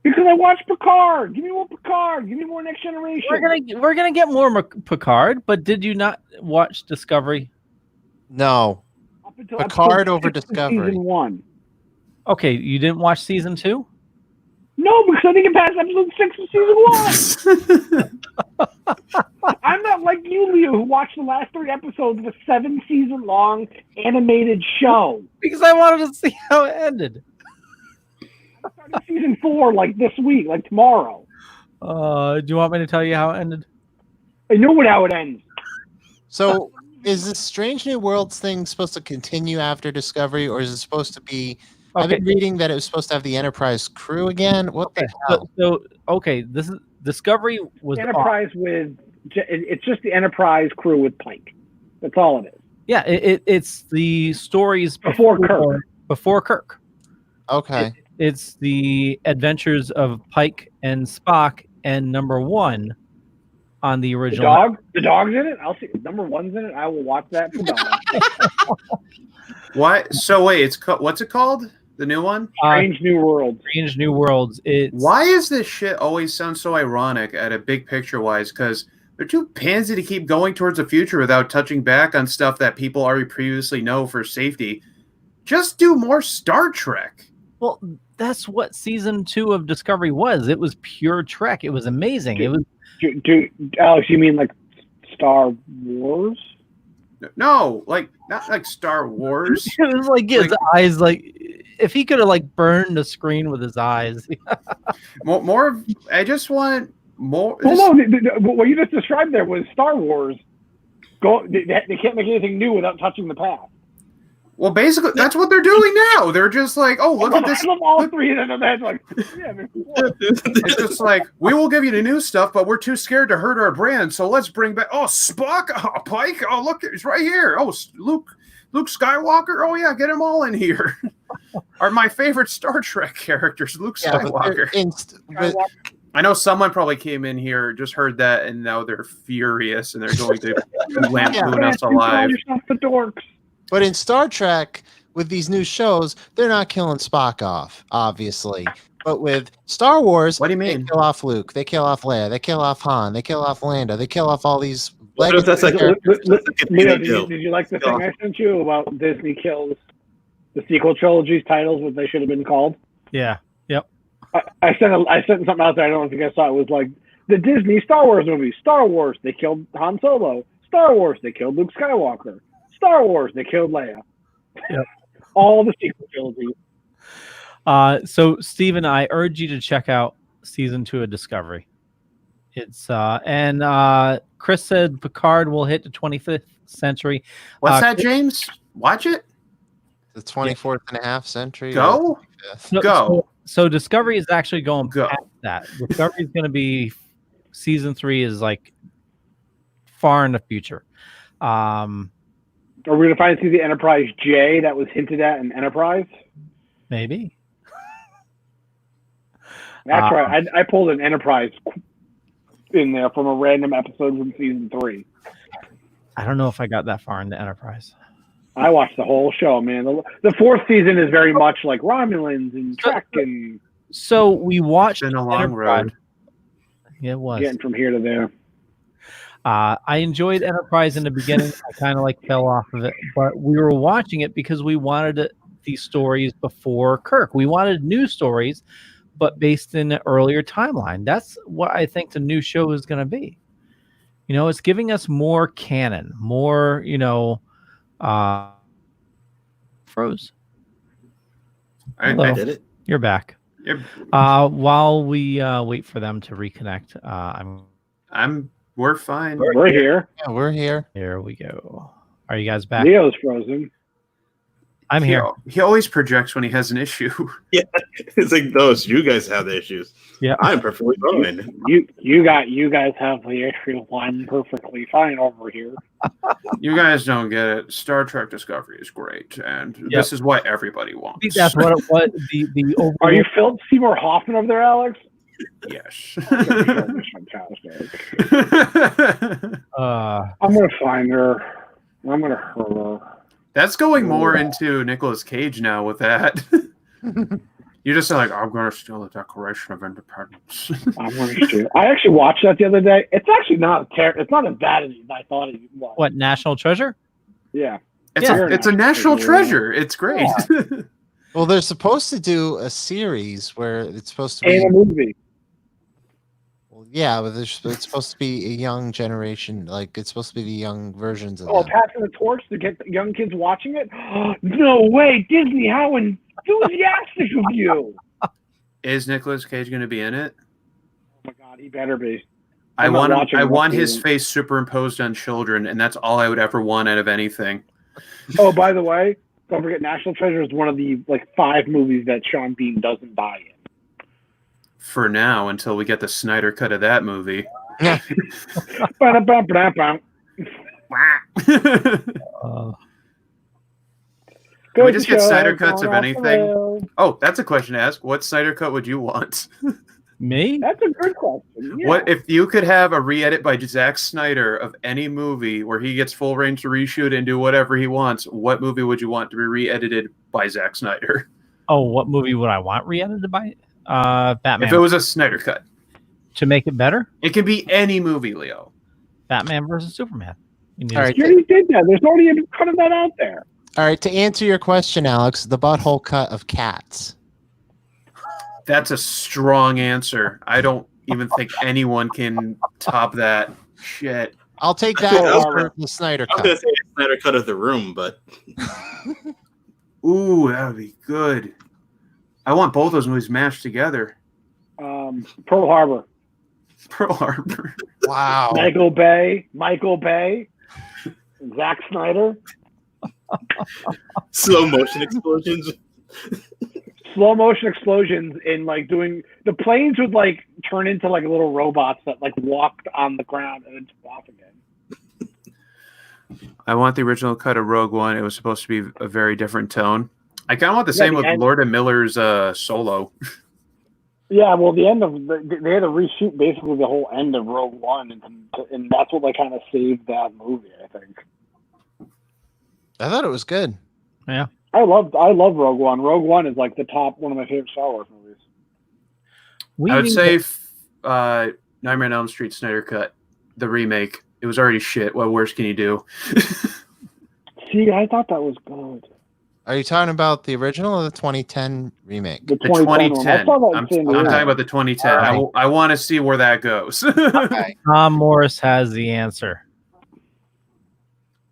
Speaker 3: Because I watched Picard. Give me more Picard. Give me more Next Generation.
Speaker 1: We're gonna get more Picard, but did you not watch Discovery?
Speaker 6: No. Picard over Discovery.
Speaker 3: Season 1.
Speaker 1: Okay, you didn't watch season 2?
Speaker 3: No, because I didn't get past episode 6 of season 1. I'm not like you, Leo, who watched the last 3 episodes of a 7-season-long animated show.
Speaker 1: Because I wanted to see how it ended.
Speaker 3: I started season 4 like this week, like tomorrow.
Speaker 1: Do you want me to tell you how it ended?
Speaker 3: I know how it ends.
Speaker 6: So, is this Strange New Worlds thing supposed to continue after Discovery, or is it supposed to be? Okay. I've been reading that it was supposed to have the Enterprise crew again. What the hell?
Speaker 1: So this is Discovery was
Speaker 3: Enterprise with. It's just the Enterprise crew with Pike. That's all it is.
Speaker 1: Yeah, it's the stories
Speaker 3: before Kirk.
Speaker 1: Before Kirk.
Speaker 6: Okay.
Speaker 1: It's the adventures of Pike and Spock and number 1 on the original.
Speaker 3: The dog's in it. I'll see. Number 1's in it. I will watch that for dog.
Speaker 5: Why? So wait, what's it called? The new one?
Speaker 3: Strange New Worlds.
Speaker 1: Strange New Worlds.
Speaker 5: Why is this shit always sound so ironic at a big picture wise? Because they're too pansy to keep going towards the future without touching back on stuff that people already previously know for safety. Just do more Star Trek.
Speaker 1: Well, that's what season 2 of Discovery was. It was pure Trek. It was amazing. It was.
Speaker 3: Alex, you mean like Star Wars?
Speaker 5: No, like not like Star Wars.
Speaker 1: It was like his eyes, like if he could have like burned the screen with his eyes.
Speaker 5: more. I just want more.
Speaker 3: Well, no, what you just described there was Star Wars. They can't make anything new without touching the past.
Speaker 5: Well, basically, that's what they're doing now. They're just like, oh, look at this.
Speaker 3: I love all three of them. That's like, yeah,
Speaker 5: it's just like, we will give you the new stuff, but we're too scared to hurt our brand. So let's bring back, Spock, Pike. Oh, look, it's right here. Oh, Luke Skywalker. Oh, yeah, get them all in here. Are my favorite Star Trek characters, Luke Skywalker. I know someone probably came in here, just heard that, and now they're furious, and they're going to lampoon us alive.
Speaker 3: The dorks.
Speaker 6: But in Star Trek, with these new shows, they're not killing Spock off, obviously. But with Star Wars,
Speaker 5: what do you mean?
Speaker 6: They kill off Luke, they kill off Leia, they kill off Han, they kill off Lando, they kill off all these.
Speaker 3: Leo, did you like the thing I sent you about Disney kills the sequel trilogy's titles, what they should have been called?
Speaker 1: Yeah. Yep.
Speaker 3: I sent something out there. I don't know if you guys saw it. It was like the Disney Star Wars movie. Star Wars, they killed Han Solo. Star Wars, they killed Luke Skywalker. Star Wars, they killed Leia.
Speaker 1: Yep.
Speaker 3: All the sequel trilogies.
Speaker 1: So, Steven, I urge you to check out season 2 of Discovery. It's and Chris said Picard will hit the 25th century.
Speaker 5: What's that, James? Watch it.
Speaker 6: The 24th and a half century.
Speaker 5: Go. Go.
Speaker 1: So Discovery is actually going past that. Discovery is going to be season 3 is like far in the future.
Speaker 3: Are we going to finally see the Enterprise J that was hinted at in Enterprise?
Speaker 1: Maybe.
Speaker 3: That's right. I pulled an Enterprise in there from a random episode from season 3.
Speaker 1: I don't know if I got that far into Enterprise.
Speaker 3: I watched the whole show, man. The 4th season is very much like Romulans and Trek and.
Speaker 1: So we watched.
Speaker 5: It's been a long road.
Speaker 1: Yeah, it was.
Speaker 3: Getting from here to there.
Speaker 1: I enjoyed Enterprise in the beginning. I kind of fell off of it, but we were watching it because we wanted these stories before Kirk. We wanted new stories, but based in an earlier timeline. That's what I think the new show is going to be. It's giving us more canon, more, froze.
Speaker 5: I did it.
Speaker 1: You're back.
Speaker 5: Yep.
Speaker 1: While we wait for them to reconnect,
Speaker 5: we're fine.
Speaker 3: We're here.
Speaker 6: Yeah, we're here.
Speaker 1: Here we go. Are you guys back?
Speaker 3: Leo's frozen.
Speaker 1: I'm here.
Speaker 5: He always projects when he has an issue.
Speaker 4: Yeah, it's like those. You guys have the issues.
Speaker 1: Yeah,
Speaker 4: I'm perfectly fine.
Speaker 3: You guys have the issue. I'm perfectly fine over here.
Speaker 5: You guys don't get it. Star Trek Discovery is great, and this is what everybody wants.
Speaker 1: I think that's what it was. The overall...
Speaker 3: Are you Philip Seymour Hoffman over there, Alex?
Speaker 5: Yes.
Speaker 3: Fantastic. I'm gonna find her. I'm gonna hurt her.
Speaker 5: That's going more into Nicolas Cage now with that. You just say I'm going to steal the Declaration of Independence.
Speaker 3: I'm going to steal. I actually watched that the other day. It's actually not it's not as bad as I thought it was.
Speaker 1: What, National Treasure?
Speaker 3: Yeah.
Speaker 5: It's a national treasure. It's great.
Speaker 3: Yeah.
Speaker 6: Well, they're supposed to do a series where it's supposed to be
Speaker 3: a movie.
Speaker 6: Well, yeah, but it's supposed to be a young generation. It's supposed to be the young versions of them.
Speaker 3: Passing the torch to get young kids watching it? No way, Disney! How enthusiastic of you!
Speaker 5: Is Nicolas Cage going to be in it?
Speaker 3: Oh my God, he better be.
Speaker 5: I want his face superimposed on children, and that's all I would ever want out of anything.
Speaker 3: Oh, by the way, don't forget, National Treasure is one of the 5 movies that Sean Bean doesn't die in.
Speaker 5: For now, until we get the Snyder cut of that movie.
Speaker 6: Yeah.
Speaker 5: Can we just get Snyder cuts of anything? Oh, that's a question to ask. What Snyder cut would you want?
Speaker 1: Me?
Speaker 3: That's a good question. Yeah.
Speaker 5: What if you could have a re-edit by Zack Snyder of any movie where he gets full range to reshoot and do whatever he wants? What movie would you want to be re-edited by Zack Snyder?
Speaker 1: Oh, what movie would I want re-edited by? Batman.
Speaker 5: If it was a Snyder cut.
Speaker 1: To make it better?
Speaker 5: It can be any movie, Leo.
Speaker 1: Batman versus Superman.
Speaker 6: All right,
Speaker 3: you already did that. There's already a cut of that out there.
Speaker 6: All right, to answer your question, Alex, the butthole cut of Cats.
Speaker 5: That's a strong answer. I don't even think anyone can top that. Shit.
Speaker 6: I'll take that over the Snyder cut.
Speaker 4: I was going to say a Snyder cut of The Room, but...
Speaker 5: Ooh, that would be good. I want both those movies mashed together.
Speaker 3: Pearl Harbor.
Speaker 5: Pearl Harbor.
Speaker 6: Wow.
Speaker 3: Michael Bay, Zack Snyder.
Speaker 4: Slow motion explosions.
Speaker 3: Slow motion explosions in like doing the planes would like turn into like little robots that like walked on the ground and then took off again.
Speaker 5: I want the original cut of Rogue One. It was supposed to be a very different tone. I kind of want the same with Lord and Miller's Solo.
Speaker 3: Yeah, well, the end of they had to reshoot basically the whole end of Rogue One, and that's what like kind of saved that movie, I think.
Speaker 6: I thought it was good.
Speaker 1: Yeah,
Speaker 3: I love Rogue One. Rogue One is like the top one of my favorite Star Wars movies.
Speaker 5: I would say Nightmare on Elm Street Snyder Cut, the remake. It was already shit. What worse can you do?
Speaker 3: See, I thought that was good.
Speaker 6: Are you talking about the original or the 2010 remake?
Speaker 3: The 2010.
Speaker 5: I'm talking about the 2010. Right. I want to see where that goes.
Speaker 6: Okay.
Speaker 1: Tom Morris has the answer.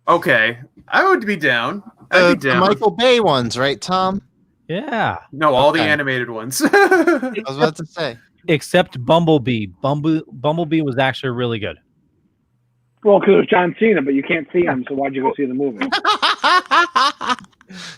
Speaker 5: Okay, I would be down. I'd be down.
Speaker 6: The Michael Bay ones, right, Tom?
Speaker 1: Yeah.
Speaker 5: No, all the animated ones.
Speaker 6: I was about to say.
Speaker 1: Except Bumblebee. Bumblebee was actually really good.
Speaker 3: Well, because it was John Cena, but you can't see him, so why'd you go see the movie?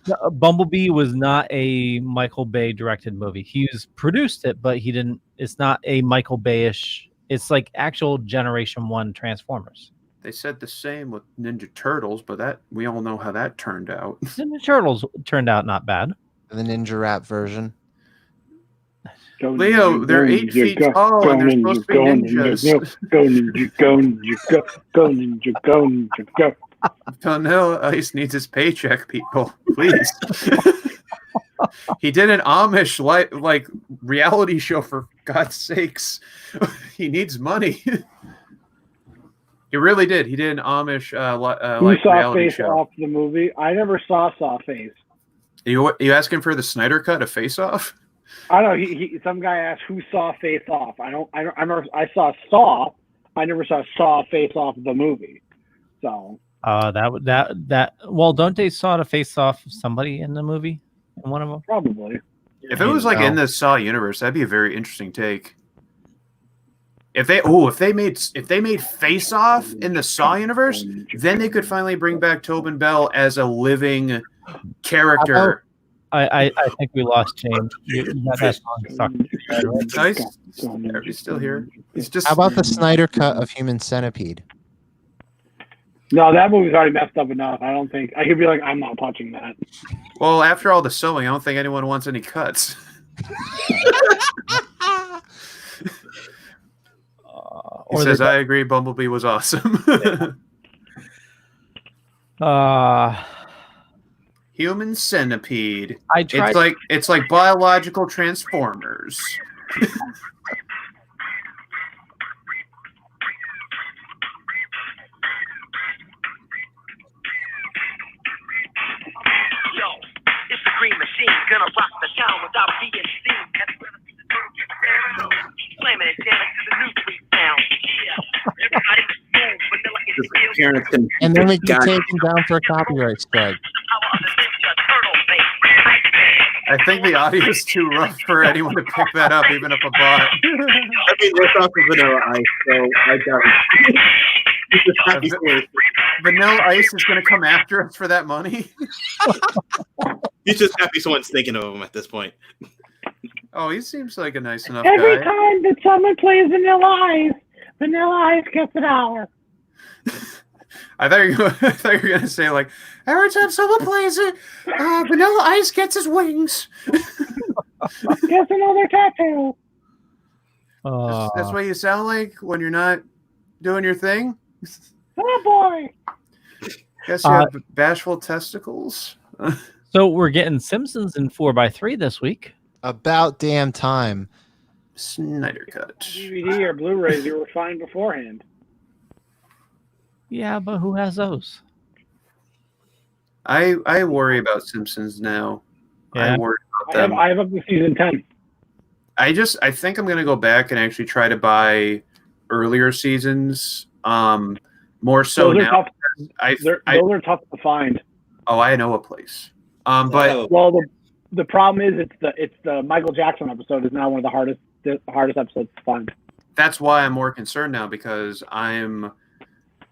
Speaker 1: No, Bumblebee was not a Michael Bay directed movie. He's produced it, but he didn't. It's not a Michael Bay-ish. It's like actual Generation 1 Transformers.
Speaker 5: They said the same with Ninja Turtles, but that we all know how that turned out.
Speaker 1: Ninja Turtles turned out not bad.
Speaker 6: The Ninja Rap version.
Speaker 5: Leo, they're 8 feet tall and they're supposed to be ninjas.
Speaker 3: Go ninja, go ninja, go ninja, go ninja, go.
Speaker 5: Vanilla Ice needs his paycheck, people. Please. He did an Amish like reality show, for God's sakes. He needs money. He really did. He did an Amish like reality show.
Speaker 3: Off the movie. I never saw Face.
Speaker 5: You asking for the Snyder Cut of Face Off?
Speaker 3: I don't know. Some guy asked who saw Face Off. I saw Saw. I never saw Face Off the movie. So.
Speaker 1: That. Well, don't they saw the face off of somebody in the movie? In one of them,
Speaker 3: probably.
Speaker 5: If it was like in the Saw universe, that'd be a very interesting take. If they made Face Off in the Saw universe, then they could finally bring back Tobin Bell as a living character.
Speaker 1: I think we lost James. That song
Speaker 5: Nice. He's still here. He's just.
Speaker 6: How about the Snyder Cut of Human Centipede?
Speaker 3: No, that movie's already messed up enough. I don't think I could be like, I'm not touching that.
Speaker 5: Well, after all the sewing, I don't think anyone wants any cuts. He says, I agree, Bumblebee was awesome. Human Centipede. It's like biological Transformers.
Speaker 9: Green machine gonna rock the town without being seen. Slamming it down to the new street sound. Yeah, everybody move.
Speaker 6: And then we get taken down for a copyright strike.
Speaker 5: I think the audio is too rough for anyone to pick that up, even if a bot.
Speaker 4: I mean, we're talking Vanilla Ice, so I doubt it.
Speaker 5: Vanilla Ice is going to come after us for that money?
Speaker 4: He's just happy someone's thinking of him at this point.
Speaker 5: Oh, he seems like a nice enough
Speaker 3: Every
Speaker 5: guy.
Speaker 3: time that someone plays Vanilla Ice gets $1.
Speaker 5: I thought you were going to say, like, every time someone plays it, Vanilla Ice gets his wings.
Speaker 3: Gets another tattoo.
Speaker 5: That's what you sound like when you're not doing your thing?
Speaker 3: Oh, boy.
Speaker 5: Guess you have bashful testicles.
Speaker 1: So we're getting Simpsons in 4x3 this week.
Speaker 6: About damn time.
Speaker 5: Snyder Cut.
Speaker 3: DVD or Blu-rays, you were fine beforehand.
Speaker 1: Yeah, but who has those?
Speaker 5: I worry about Simpsons now.
Speaker 1: Yeah.
Speaker 5: I worry about them.
Speaker 3: I have up to season 10.
Speaker 5: I think I'm going to go back and actually try to buy earlier seasons. More so
Speaker 3: those
Speaker 5: now.
Speaker 3: Those are tough to find.
Speaker 5: Oh, I know a place. But
Speaker 3: the problem is it's the Michael Jackson episode is now one of the hardest episodes to find.
Speaker 5: that's why I'm more concerned now, because I'm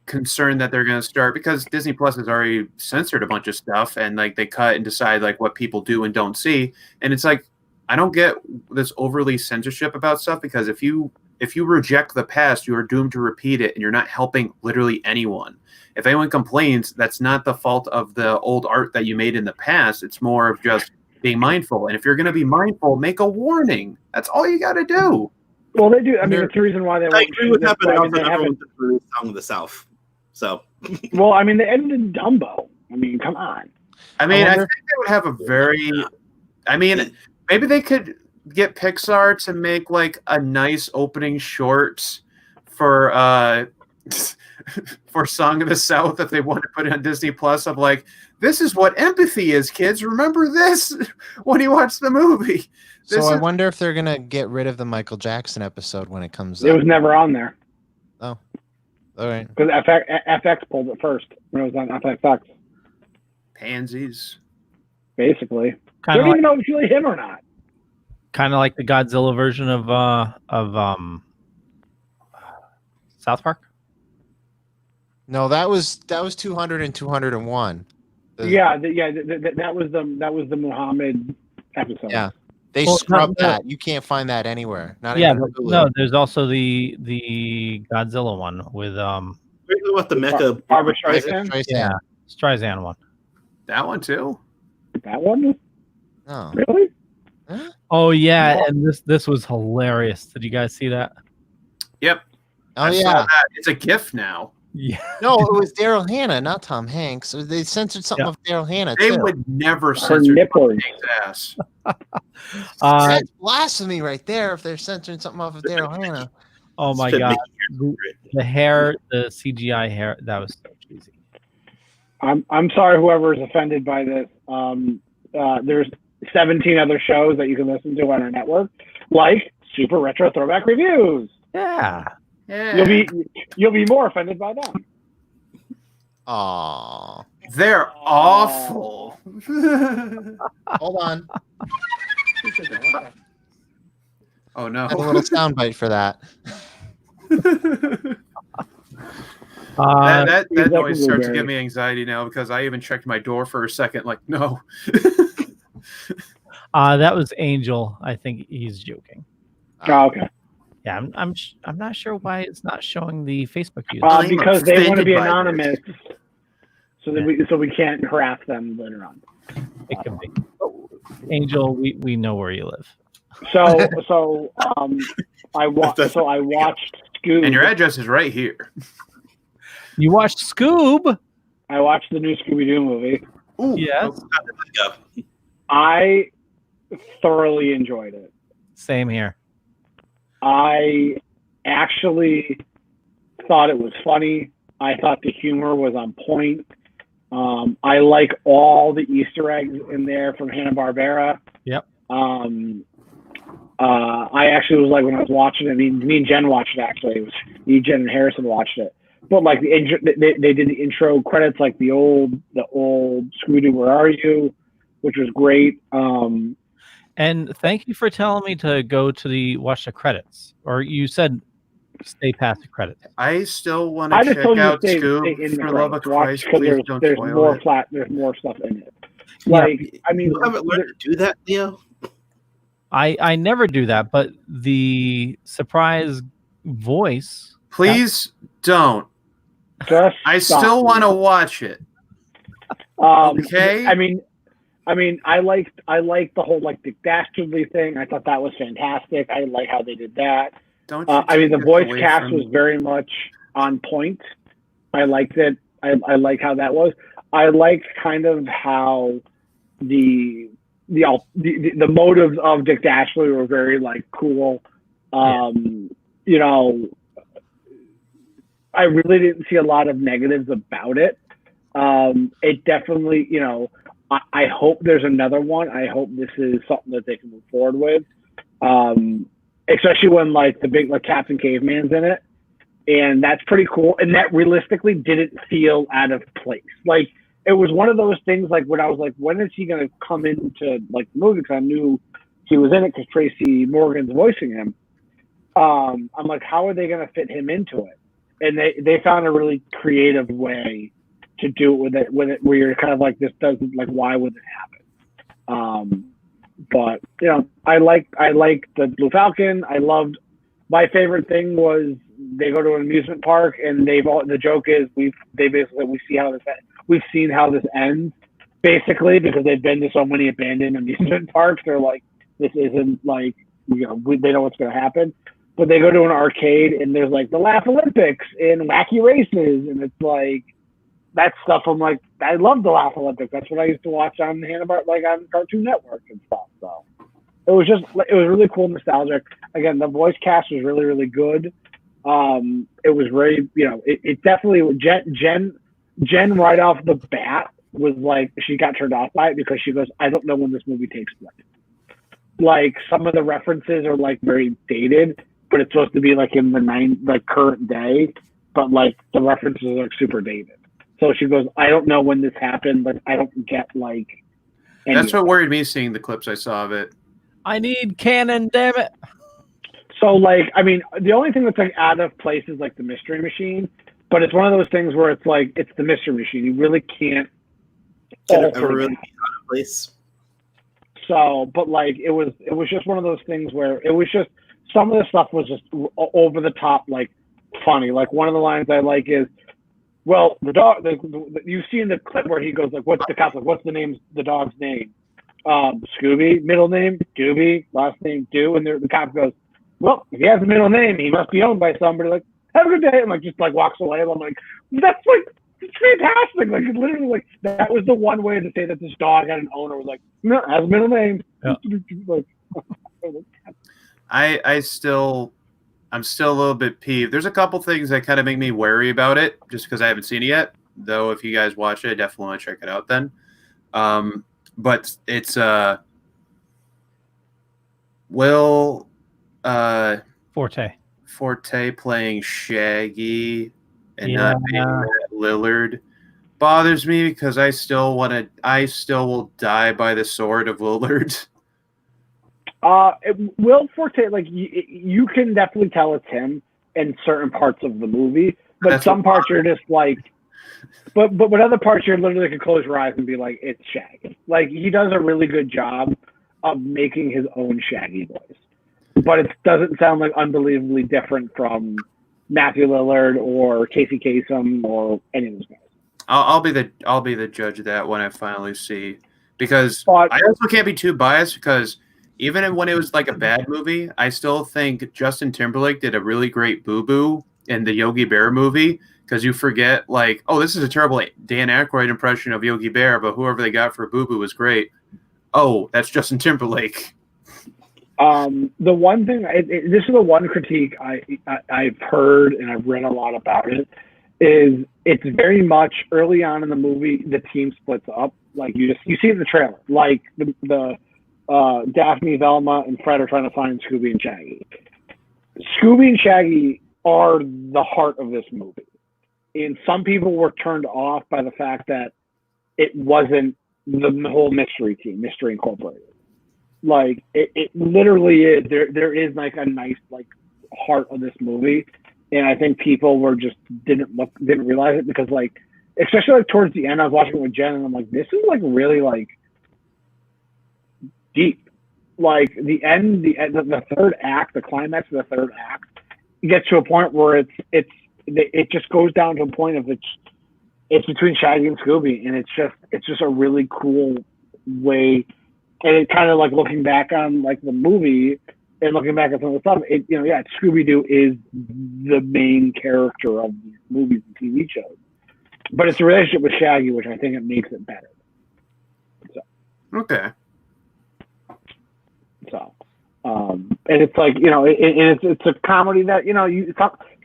Speaker 5: concerned that they're going to start, because Disney Plus has already censored a bunch of stuff, and like they cut and decide like what people do and don't see, and it's like I don't get this overly censorship about stuff, because if you reject the past, you are doomed to repeat it, and you're not helping literally anyone. If anyone complains, that's not the fault of the old art that you made in the past. It's more of just being mindful. And if you're going to be mindful, make a warning. That's all you got to do.
Speaker 3: Well, they do. I mean, it's the reason why they.
Speaker 4: I agree with that, but I also never want to release Song of the South. So.
Speaker 3: Well, I mean, they ended Dumbo. I mean, come on.
Speaker 5: I mean, I think they would have a very. I mean, maybe they could get Pixar to make like a nice opening short for for Song of the South if they want to put it on Disney Plus, of like, this is what empathy is, kids. Remember this when you watch the movie.
Speaker 6: I wonder if they're gonna get rid of the Michael Jackson episode when it comes
Speaker 3: It
Speaker 6: up.
Speaker 3: was never on there.
Speaker 6: Oh, all right.
Speaker 3: Because FX pulled it first when it was on FX.
Speaker 5: Pansies.
Speaker 3: Basically.
Speaker 1: Kind
Speaker 3: Don't
Speaker 1: of
Speaker 3: even know if it's really him or not.
Speaker 1: kind of like the Godzilla version of South Park.
Speaker 6: No, that was 200 and 201.
Speaker 3: That was the Muhammad episode.
Speaker 6: Yeah, they
Speaker 1: Well,
Speaker 6: scrubbed
Speaker 1: no.
Speaker 6: that. You can't find that anywhere. Not
Speaker 1: Yeah,
Speaker 6: even
Speaker 1: but
Speaker 6: Hulu.
Speaker 1: no, there's also the Godzilla one with
Speaker 4: What the Mecha
Speaker 3: Barbra
Speaker 4: Streisand?
Speaker 3: Streisand?
Speaker 1: yeah, Streisand one.
Speaker 5: That one too?
Speaker 3: That one?
Speaker 6: No.
Speaker 3: Really?
Speaker 1: Oh yeah, and this was hilarious. Did you guys see that?
Speaker 5: Yep.
Speaker 6: Oh
Speaker 5: I saw
Speaker 6: yeah.
Speaker 5: that. It's a GIF now.
Speaker 1: Yeah.
Speaker 6: No, it was Daryl Hannah, not Tom Hanks. They censored something of Daryl Hannah
Speaker 5: They
Speaker 6: too.
Speaker 5: would never
Speaker 3: Her
Speaker 5: censor
Speaker 3: nipples.
Speaker 5: Hank's ass.
Speaker 6: That's blasphemy right there. If they're censoring something off of Daryl Hannah.
Speaker 1: Oh my
Speaker 4: Should
Speaker 1: god,
Speaker 4: make
Speaker 1: the hair, the CGI hair, that was so cheesy.
Speaker 3: I'm sorry, whoever is offended by this. There's 17 other shows that you can listen to on our network, like Super Retro Throwback Reviews.
Speaker 1: Yeah.
Speaker 5: Yeah.
Speaker 3: You'll be more offended by them.
Speaker 6: Aww.
Speaker 5: They're awful.
Speaker 6: Hold on.
Speaker 5: Oh no.
Speaker 6: I have a little soundbite for that.
Speaker 5: That
Speaker 3: Exactly
Speaker 5: noise starts to
Speaker 3: Barry.
Speaker 5: give me anxiety now, because I even checked my door for a second. Like, no.
Speaker 1: That was Angel. I think he's joking.
Speaker 3: Oh, okay.
Speaker 1: Yeah, I'm not sure why it's not showing the Facebook use.
Speaker 5: I'm
Speaker 3: Because they want to
Speaker 5: offended
Speaker 3: be
Speaker 5: by
Speaker 3: anonymous, so that we can't harass them later on.
Speaker 1: It could be. Angel, we know where you live.
Speaker 3: I watched Scoob.
Speaker 5: And your address is right here.
Speaker 1: You watched Scoob?
Speaker 3: I watched the new Scooby-Doo movie.
Speaker 5: Ooh.
Speaker 1: Yes.
Speaker 3: I thoroughly enjoyed it.
Speaker 1: Same here.
Speaker 3: I actually thought it was funny. I thought the humor was on point. I like all the Easter eggs in there from Hanna-Barbera.
Speaker 1: Yep.
Speaker 3: I actually was like, when I was watching it, me and Jen watched it actually. It was me, Jen, and Harrison watched it. But like they did the intro credits, like the old Scooby-Doo, Where Are You, which was great.
Speaker 1: And thank you for telling me to go to watch the credits. Or you said stay past the credits.
Speaker 5: I still want
Speaker 3: I
Speaker 5: to
Speaker 3: just
Speaker 5: check
Speaker 3: told you to
Speaker 5: out
Speaker 3: stay
Speaker 5: Scoob.
Speaker 3: in the
Speaker 5: For love of
Speaker 3: credits. Watch,
Speaker 5: Christ,
Speaker 3: because
Speaker 5: please don't
Speaker 3: there's
Speaker 5: spoil
Speaker 3: more
Speaker 5: it.
Speaker 3: there's more stuff in it. Like, I mean,
Speaker 4: You haven't learned to do that, Leo?
Speaker 1: I never do that, but the surprise voice.
Speaker 5: Please don't.
Speaker 3: just
Speaker 5: I
Speaker 3: stop.
Speaker 5: still want to watch it. Okay.
Speaker 3: I mean, I liked the whole like the dastardly thing. I thought that was fantastic. I like how they did that.
Speaker 5: Don't you
Speaker 3: I mean, the
Speaker 5: take
Speaker 3: voice
Speaker 5: away
Speaker 3: cast
Speaker 5: from-
Speaker 3: was very much on point. I liked it. I like how that was. I like kind of how the motives of Dick Dastardly were very like cool. You know, I really didn't see a lot of negatives about it. It definitely, you know, I hope there's another one. I hope this is something that they can move forward with. Especially when like the big like Captain Caveman's in it. And that's pretty cool. And that realistically didn't feel out of place. Like it was one of those things like when I was like, when is he going to come into like the movie? Because I knew he was in it because Tracy Morgan's voicing him. I'm like, how are they going to fit him into it? And they found a really creative way to do it with it where you're kind of like, this doesn't, like, why would it happen? But you know, I like the Blue Falcon. My favorite thing was they go to an amusement park and the joke is we've seen how this ends basically, because they've been to so many abandoned amusement parks. They're like, this isn't like, you know, they know what's going to happen. But they go to an arcade and there's like the Laugh Olympics and wacky races, and it's like that stuff. I'm like, I love the Laugh Olympics. That's what I used to watch on Hanna-Barbera, like on Cartoon Network and stuff. So it was really cool, nostalgic. Again, the voice cast was really, really good. It was very, you know, it definitely Jen right off the bat was like, she got turned off by it because she goes, I don't know when this movie takes place. Like some of the references are like very dated, but it's supposed to be like in the current day, but like the references are like super dated. So she goes, I don't know when this happened, but I don't get like.
Speaker 5: That's what worried me seeing the clips I saw of it.
Speaker 1: I need canon, damn it.
Speaker 3: So like, I mean, the only thing that's like out of place is like the Mystery Machine, but it's one of those things where it's like, it's the Mystery Machine. You really can't alter
Speaker 4: really
Speaker 3: that.
Speaker 4: out of place.
Speaker 3: So, but like, it was just one of those things where it was just, some of the stuff was just over the top, like funny. Like one of the lines I like is, well, the dog, you see in the clip where he goes like, what's the dog's name? Scooby, middle name, Dooby, last name, Doo. And the cop goes, well, if he has a middle name, he must be owned by somebody. Like, have a good day. And like, just like walks away. And I'm like, that's like, it's fantastic. Like, it's literally like, that was the one way to say that this dog had an owner. Was like, no, has a middle name.
Speaker 1: Yeah.
Speaker 3: Like,
Speaker 5: I'm still a little bit peeved. There's a couple things that kind of make me wary about it, just because I haven't seen it yet. Though, if you guys watch it, I definitely want to check it out then. But it's Will Forte playing Shaggy and not being Matt Lillard bothers me, because I still will die by the sword of Lillard.
Speaker 3: Will Forte, like you can definitely tell it's him in certain parts of the movie, but some parts you're just like, but other parts you're literally can close your eyes and be like, it's Shaggy. Like he does a really good job of making his own Shaggy voice, but it doesn't sound like unbelievably different from Matthew Lillard or Casey Kasem or any of those guys.
Speaker 5: I'll be the judge of that when I finally see, because I also can't be too biased, because even when it was like a bad movie, I still think Justin Timberlake did a really great Boo Boo in the Yogi Bear movie, because you forget like, oh, this is a terrible Dan Aykroyd impression of Yogi Bear, but whoever they got for Boo Boo was great. Oh, that's Justin Timberlake.
Speaker 3: The one thing, this is the one critique I've heard and I've read a lot about it, is it's very much early on in the movie, the team splits up. Like you see in the trailer, like the Daphne, Velma, and Fred are trying to find Scooby and Shaggy. Scooby and Shaggy are the heart of this movie. And some people were turned off by the fact that it wasn't the whole mystery team, Mystery Incorporated. Like it literally is. There is like a nice like heart of this movie, and I think people were just didn't realize it, because like especially like towards the end, I was watching it with Jen, and I'm like, this is like really like deep. Like the third act, the climax of the third act, it gets to a point where it just goes down to a point of it's between Shaggy and Scooby, and it's just a really cool way. And it kind of like looking back on like the movie and looking back at some of the stuff, Scooby-Doo is the main character of these movies and TV shows, but it's a relationship with Shaggy, which I think it makes it better. So.
Speaker 5: Okay.
Speaker 3: So, and it's like, you know, it's a comedy that, you know,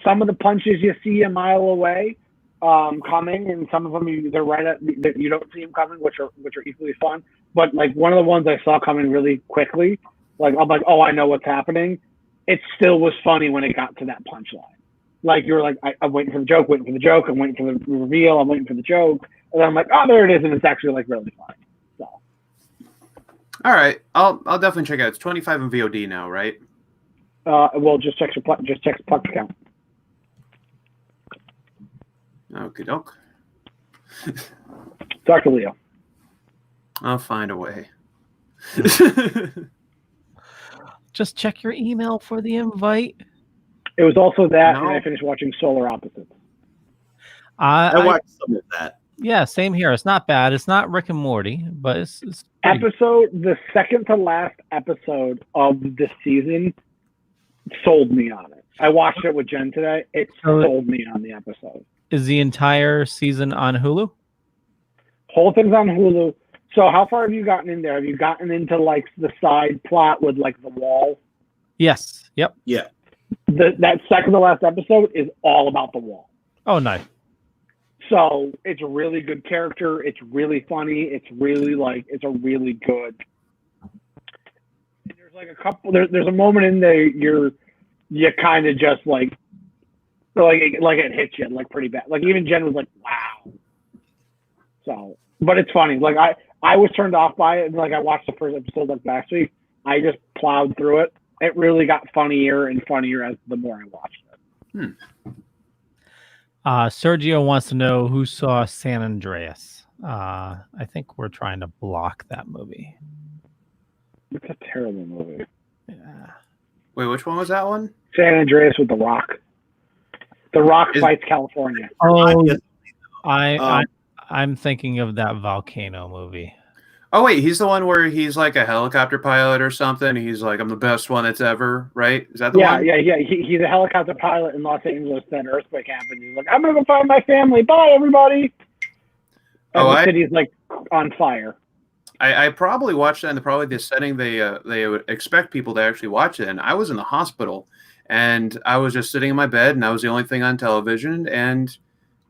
Speaker 3: some of the punches you see a mile away coming, and some of them they're right at that you don't see them coming, which are equally fun. But like one of the ones I saw coming really quickly, like I'm like, oh, I know what's happening. It still was funny when it got to that punchline. Like you're like, I'm waiting for the joke, I'm waiting for the reveal, I'm waiting for the joke, and then I'm like, oh, there it is, and it's actually like really funny. So.
Speaker 5: All right, I'll definitely check it out. It's 25 in VOD now, right?
Speaker 3: Well, just check Plex account.
Speaker 5: Okie doke.
Speaker 3: Dr. Leo.
Speaker 5: I'll find a way.
Speaker 1: Just check your email for the invite.
Speaker 3: It was also that,
Speaker 5: No.
Speaker 3: and I finished watching Solar Opposites.
Speaker 4: I watched some of that.
Speaker 1: Yeah, same here. It's not bad. It's not Rick and Morty, but it's pretty
Speaker 3: The second to last episode of this season sold me on it. I watched it with Jen today. It sold me on the episode.
Speaker 1: Is the entire season on Hulu?
Speaker 3: Whole thing's on Hulu. So how far have you gotten in there? Have you gotten into like the side plot with like the wall?
Speaker 1: Yes. Yep.
Speaker 4: Yeah.
Speaker 3: That second to last episode is all about the wall.
Speaker 1: Oh, nice.
Speaker 3: So it's a really good character. It's really funny. It's really it's a really good. And there's like a couple. There's a moment in there you kind of just like it hits you like pretty bad. Like even Jen was like, wow. So, but it's funny. Like I was turned off by it, and like I watched the first episode like last week. I just plowed through it. It really got funnier and funnier as the more I watched it.
Speaker 1: Sergio wants to know who saw San Andreas. I think we're trying to block that movie.
Speaker 3: It's a terrible movie.
Speaker 1: Yeah.
Speaker 5: Wait, which one was that one?
Speaker 3: San Andreas with The Rock. The Rock fights California.
Speaker 1: Oh, I'm thinking of that volcano movie.
Speaker 5: Oh wait, he's the one where he's like a helicopter pilot or something. He's like, I'm the best one that's ever, right? Is that the one?
Speaker 3: Yeah. He's a helicopter pilot in Los Angeles. Then an earthquake happened. He's like, I'm gonna go find my family. Bye, everybody. And the city's like on fire.
Speaker 5: I probably watched that in probably the setting they would expect people to actually watch it. And I was in the hospital, and I was just sitting in my bed, and that was the only thing on television, and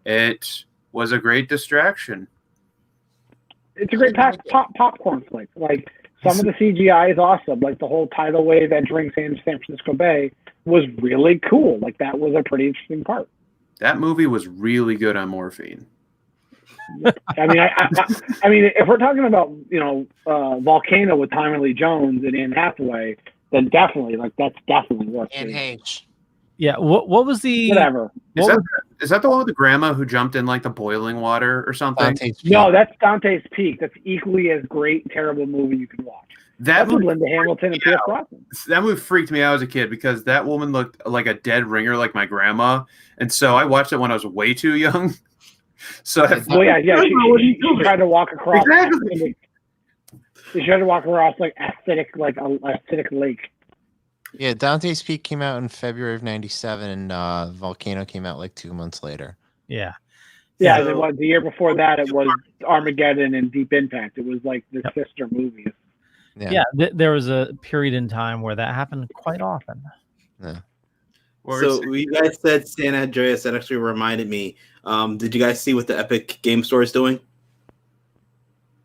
Speaker 5: it was a great distraction.
Speaker 3: It's a great popcorn flick. Like some of the CGI is awesome. Like the whole tidal wave entering San Francisco Bay was really cool. Like that was a pretty interesting part.
Speaker 5: That movie was really good on morphine.
Speaker 3: I mean, I mean, if we're talking about Volcano with Tommy Lee Jones and Anne Hathaway, then definitely that's definitely worth it.
Speaker 6: And H.
Speaker 1: Yeah. What was the
Speaker 3: whatever?
Speaker 5: Is that the one with the grandma who jumped in like the boiling water or something?
Speaker 3: No, that's Dante's Peak. That's equally as great, terrible movie you can watch. That's with Linda Hamilton and Pierce Brosnan.
Speaker 5: That movie freaked me out as a kid because that woman looked like a dead ringer, like my grandma, and so I watched it when I was way too young. So she tried to walk across. Exactly.
Speaker 3: She tried to walk across like acidic lake.
Speaker 6: Yeah, Dante's Peak came out in February of '97, and Volcano came out like 2 months later.
Speaker 1: Yeah.
Speaker 3: Yeah, the year before that, it was Armageddon and Deep Impact. It was like the sister movies.
Speaker 1: Yeah, there was a period in time where that happened quite often.
Speaker 6: Yeah.
Speaker 4: So you guys said San Andreas. That actually reminded me. Did you guys see what the Epic Game Store is doing?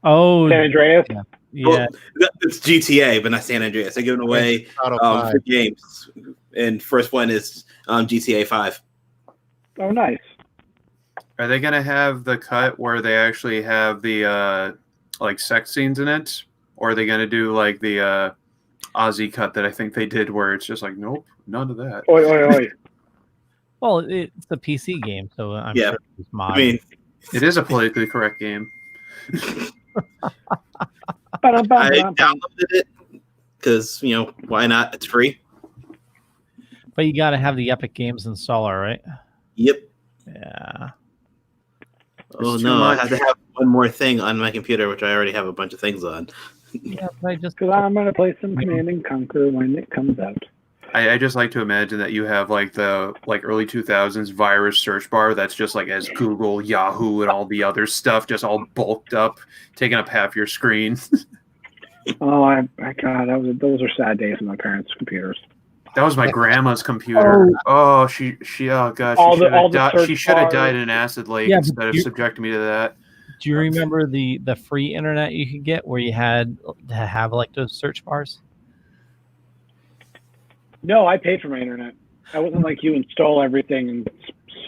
Speaker 3: Oh, San Andreas.
Speaker 1: Yeah,
Speaker 4: well, it's GTA, but not San Andreas. They're giving away for games, and first one is GTA 5.
Speaker 3: Oh, nice.
Speaker 5: Are they gonna have the cut where they actually have the like sex scenes in it, or are they gonna do like the Aussie cut that I think they did, where it's just like, nope, none of that.
Speaker 3: Oi.
Speaker 1: Well, it's a PC game, so I'm sure it's modded.
Speaker 5: I mean, it is a politically correct game.
Speaker 4: I downloaded it because why not? It's free.
Speaker 1: But you got to have the Epic Games installer, right?
Speaker 4: Yep.
Speaker 1: Yeah.
Speaker 4: Oh no, I have to have one more thing on my computer, which I already have a bunch of things on.
Speaker 1: Yeah, but
Speaker 3: because I'm gonna play some Command and Conquer when it comes out.
Speaker 5: I just like to imagine that you have like the early 2000s virus search bar that's just like as Google, Yahoo, and all the other stuff just all bulked up, taking up half your screen.
Speaker 3: Oh my God, those are sad days on my parents' computers.
Speaker 5: That was my grandma's computer. Oh, she oh God, she should have died in an acid lake instead of subjecting me to that.
Speaker 1: Do you remember the free internet you could get where you had to have like those search bars?
Speaker 3: No, I paid for my internet. I wasn't like you and stole everything and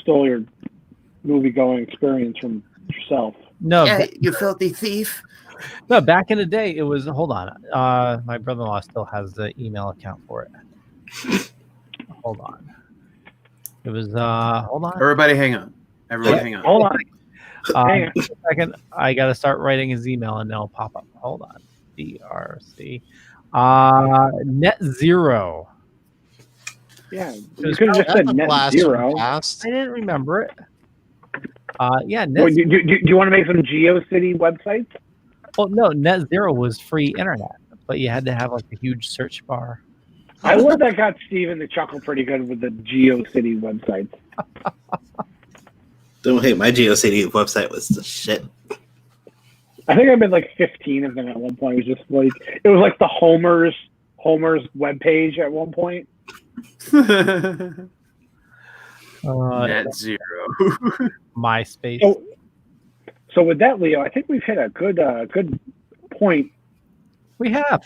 Speaker 3: stole your movie-going experience from yourself.
Speaker 1: No,
Speaker 5: you filthy thief.
Speaker 1: No, back in the day, it was. Hold on, my brother-in-law still has the email account for it. Hold on. It was hold on.
Speaker 5: Everybody, hang on. Everybody, hang on.
Speaker 3: Hold on. Hang on.
Speaker 1: A second. I gotta start writing his email and it'll pop up. Hold on. DRC. Net zero.
Speaker 3: Yeah, you could have just
Speaker 6: That's
Speaker 3: said
Speaker 6: a
Speaker 3: net
Speaker 6: blast
Speaker 3: zero.
Speaker 6: from past.
Speaker 1: I didn't remember it. Yeah, net
Speaker 3: Well, do you want to make some GeoCity websites?
Speaker 1: Well, no, Net Zero was free internet, but you had to have like a huge search bar.
Speaker 3: I would that got Steven to chuckle pretty good with the GeoCity websites.
Speaker 4: Don't hate my GeoCity website was the shit.
Speaker 3: I think I made like 15 of them at one point. It was just like it was like the Homer's webpage at one point.
Speaker 5: Net zero.
Speaker 1: MySpace.
Speaker 3: So with that, Leo, I think we've hit a good point.
Speaker 1: We have.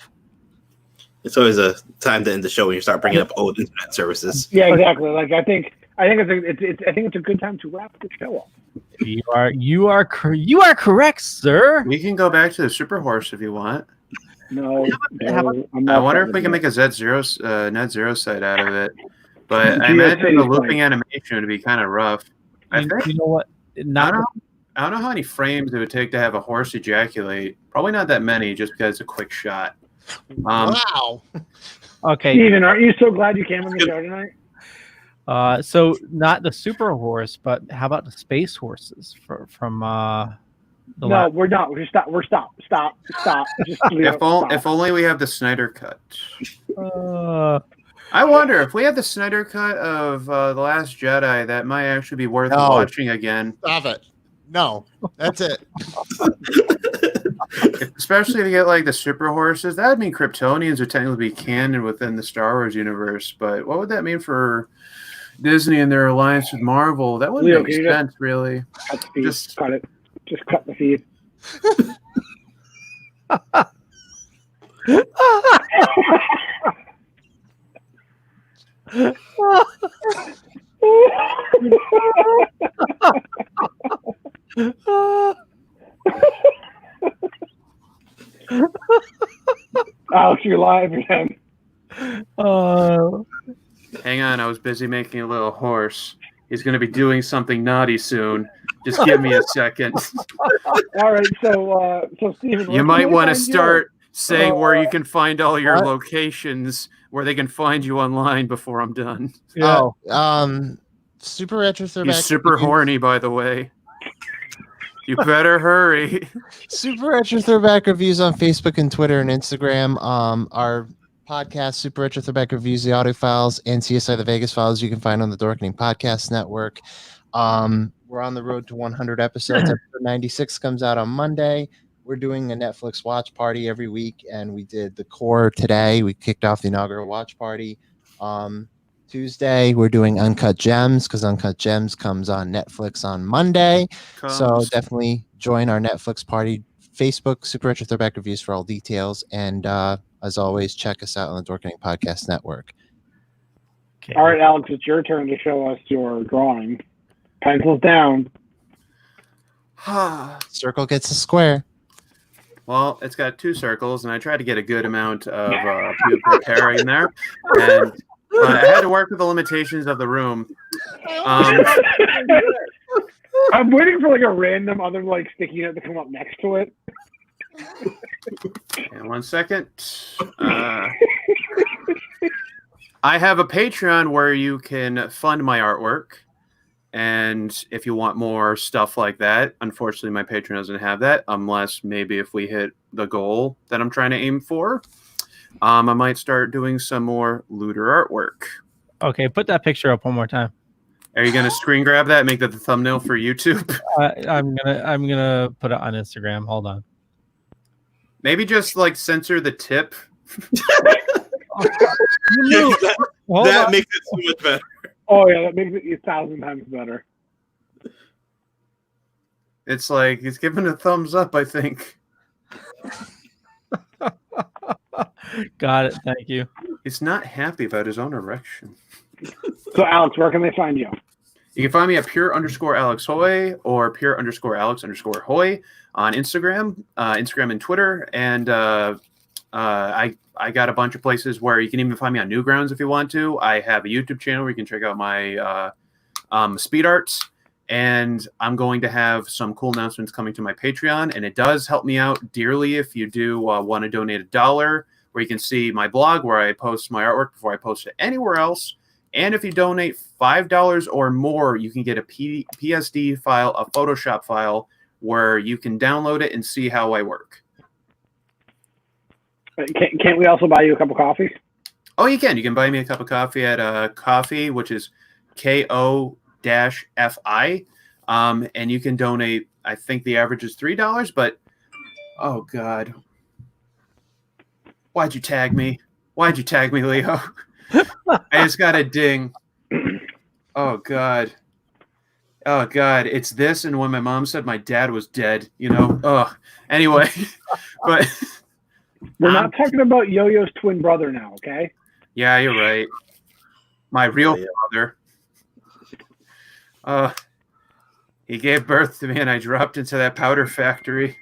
Speaker 4: It's always a time to end the show when you start bringing up old internet services.
Speaker 3: Yeah, exactly. Like I think it's a good time to wrap the show up.
Speaker 1: You are correct, sir.
Speaker 5: We can go back to the Super Horse if you want.
Speaker 3: No,
Speaker 5: I wonder if we can make a net zero site out of it. But I imagine the looping animation would be kind of rough.
Speaker 1: You know what?
Speaker 5: I don't know how many frames it would take to have a horse ejaculate. Probably not that many, just because it's a quick shot.
Speaker 6: Wow.
Speaker 1: Okay.
Speaker 3: Steven, aren't you so glad you came on the show tonight?
Speaker 1: So not the super horse, but how about the space horses from
Speaker 3: No, we're not. We're stop. Just
Speaker 5: if only we have the Snyder Cut. I wonder if we have the Snyder Cut of The Last Jedi, that might actually be worth watching again.
Speaker 6: Stop it. No, that's it.
Speaker 5: Especially to get like the super horses. That would mean Kryptonians would technically be canon within the Star Wars universe. But what would that mean for Disney and their alliance with Marvel? That wouldn't make sense, really.
Speaker 3: Cut the feed. Just cut it. Just cut the feed. Alex, you're live again.
Speaker 5: Hang on, I was busy making a little horse. He's going to be doing something naughty soon. Just give me a second.
Speaker 3: All right, so Steven,
Speaker 5: you might want to start saying where you can find all your locations, where they can find you online before I'm done.
Speaker 1: Yeah.
Speaker 6: Super Retro Throwback.
Speaker 5: He's super horny, by the way. You better hurry.
Speaker 6: Super Retro Throwback Reviews on Facebook and Twitter and Instagram. Our podcast, Super Retro Throwback Reviews, the audio files, and CSI the Vegas files you can find on the Dorkening Podcast Network. We're on the road to 100 episodes. Episode 96 comes out on Monday. We're doing a Netflix watch party every week, and we did the core today. We kicked off the inaugural watch party. Tuesday, we're doing Uncut Gems because Uncut Gems comes on Netflix on Monday. So definitely join our Netflix party. Facebook, Super Retro Throwback Reviews for all details. And as always, check us out on the Dorkening Podcast Network.
Speaker 1: Okay.
Speaker 3: All right, Alex, it's your turn to show us your drawing. Pencils down.
Speaker 6: Circle gets a square.
Speaker 5: Well, it's got two circles, and I tried to get a good amount of preparing in there. And I had to work with the limitations of the room.
Speaker 3: I'm waiting for like a random other like sticky note to come up next to it.
Speaker 5: And 1 second. I have a Patreon where you can fund my artwork. And if you want more stuff like that, unfortunately, my Patreon doesn't have that, unless maybe if we hit the goal that I'm trying to aim for, I might start doing some more looter artwork.
Speaker 1: Okay, put that picture up one more time.
Speaker 5: Are you gonna screen grab that and make that the thumbnail for YouTube?
Speaker 1: I'm gonna put it on Instagram. Hold on.
Speaker 5: Maybe just like censor the tip.
Speaker 4: That makes it so much better.
Speaker 3: Oh yeah, that makes it 1,000 times better.
Speaker 5: It's like he's giving a thumbs up, I think.
Speaker 1: Got it. Thank you.
Speaker 5: He's not happy about his own erection.
Speaker 3: So Alex, where can they find you?
Speaker 5: You can find me at pure_Alex Hoy or pure_Alex_Hoy on Instagram and Twitter. And I I got a bunch of places where you can even find me on Newgrounds if you want to. I have a YouTube channel where you can check out my speed arts. And I'm going to have some cool announcements coming to my Patreon. And it does help me out dearly if you do want to donate $1, where you can see my blog where I post my artwork before I post it anywhere else. And if you donate $5 or more, you can get a PSD file, a Photoshop file, where you can download it and see how I work.
Speaker 3: Can't we also buy you a cup of coffee?
Speaker 5: Oh, you can. You can buy me a cup of coffee at Coffee, which is KO-FI. And you can donate, I think the average is $3, but oh God. Why'd you tag me? Why'd you tag me, Leo? I just got a ding. Oh God. Oh God. It's this and when my mom said my dad was dead, you know. Oh, anyway. But
Speaker 3: we're not talking about Yo-Yo's twin brother now, okay?
Speaker 5: Yeah, you're right. My real father. He gave birth to me and I dropped into that powder factory.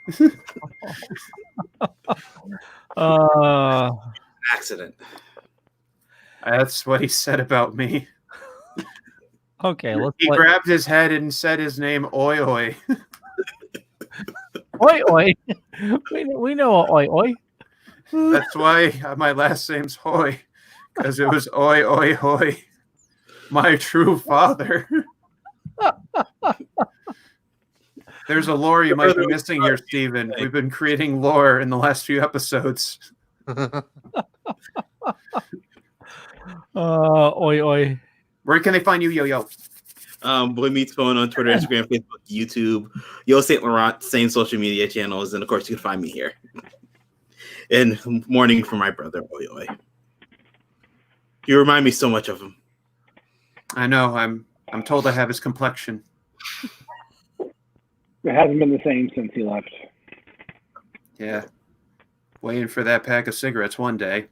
Speaker 4: Accident.
Speaker 5: That's what he said about me.
Speaker 1: Okay,
Speaker 5: he grabbed his head and said his name, Oi Oi.
Speaker 1: Oi Oi. We know Oi Oi.
Speaker 5: That's why my last name's Hoy, because it was Oi Oi Hoy, my true father. There's a lore you might be missing here, Steven. We've been creating lore in the last few episodes.
Speaker 1: Oi Oi.
Speaker 5: Where can they find you, Yo-Yo?
Speaker 4: Boy Meets Phone on Twitter, Instagram, Facebook, YouTube, Yo St. Laurent, same social media channels, and of course you can find me here. And mourning for my brother, Oi Oi. You remind me so much of him.
Speaker 5: I know. I'm told I have his complexion.
Speaker 3: It hasn't been the same since he left.
Speaker 5: Yeah. Waiting for that pack of cigarettes one day.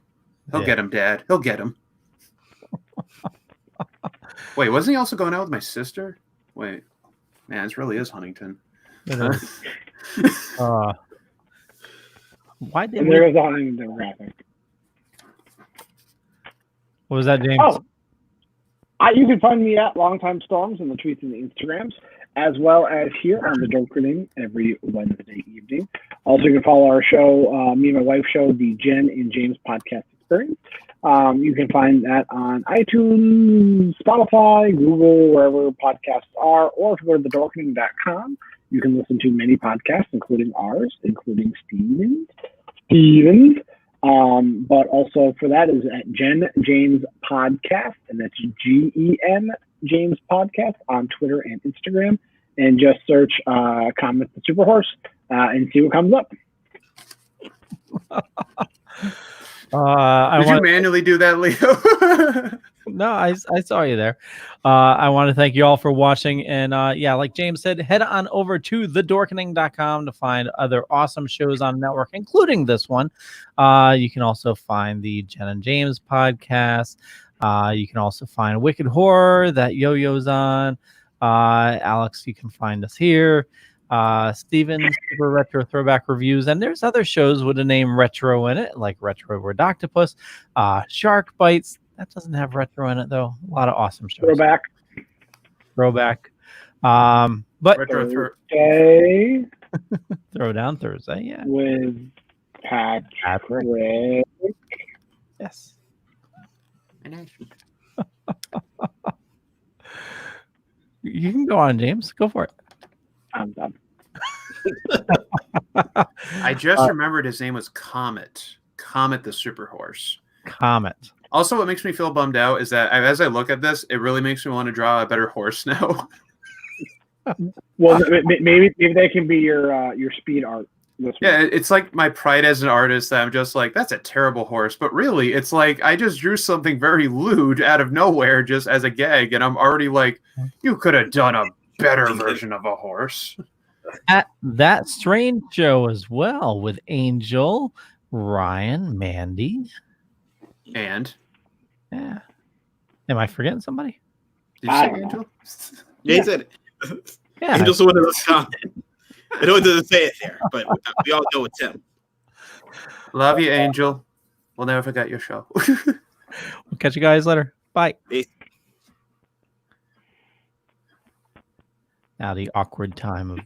Speaker 5: He'll get him, Dad. He'll get him. Wait, wasn't he also going out with my sister? Wait. Man, this really is Huntington.
Speaker 1: Why did
Speaker 3: there is a Huntington demographic.
Speaker 1: What was that, James?
Speaker 3: Oh, you can find me at Longtime Storms on the tweets and the Instagrams, as well as here on the Dorkening every Wednesday evening. Also, you can follow our show, me and my wife's show, the Jen and James Podcast Experience. You can find that on iTunes, Spotify, Google, wherever podcasts are, or if you go to thedorkening.com, you can listen to many podcasts, including ours, including Steven's. But also for that is at Jen James Podcast, and that's GEN James Podcast on Twitter and Instagram. And just search Comet the Super Horse and see what comes up.
Speaker 5: Did you manually do that, Leo?
Speaker 1: No, I saw you there. I want to thank you all for watching. And yeah, like James said, head on over to thedorkening.com to find other awesome shows on the network, including this one. You can also find the Jen and James podcast. You can also find Wicked Horror that Yo-Yo's on. Alex, you can find us here. Steven, Super Retro Throwback Reviews, and there's other shows with the name Retro in it, like Retro Word Octopus, Shark Bites. That doesn't have retro in it though. A lot of awesome shows. Throwback. But
Speaker 5: Retro
Speaker 3: Thursday.
Speaker 1: Throwdown Thursday, yeah.
Speaker 3: With Patrick.
Speaker 1: Yes. You can go on, James. Go for it.
Speaker 3: I'm done.
Speaker 5: I just remembered his name was Comet. Comet the Super Horse.
Speaker 1: Comet.
Speaker 5: Also, what makes me feel bummed out is that as I look at this, it really makes me want to draw a better horse now.
Speaker 3: Well, maybe they can be your speed art.
Speaker 5: Yeah, it's like my pride as an artist that I'm just like, that's a terrible horse. But really, it's like I just drew something very lewd out of nowhere just as a gag. And I'm already like, you could have done a better version of a horse.
Speaker 1: At That Strange Show as well with Angel, Ryan, Mandy.
Speaker 5: And?
Speaker 1: Yeah. Am I forgetting somebody?
Speaker 5: Did you say Angel?
Speaker 4: Yeah, he said it.
Speaker 1: Yeah.
Speaker 4: Angel's one of those comments. I know it doesn't say it there, but we all know it's him.
Speaker 5: Love you, Angel. We'll never forget your show.
Speaker 1: We'll catch you guys later. Bye.
Speaker 4: Peace.
Speaker 1: Now the awkward time of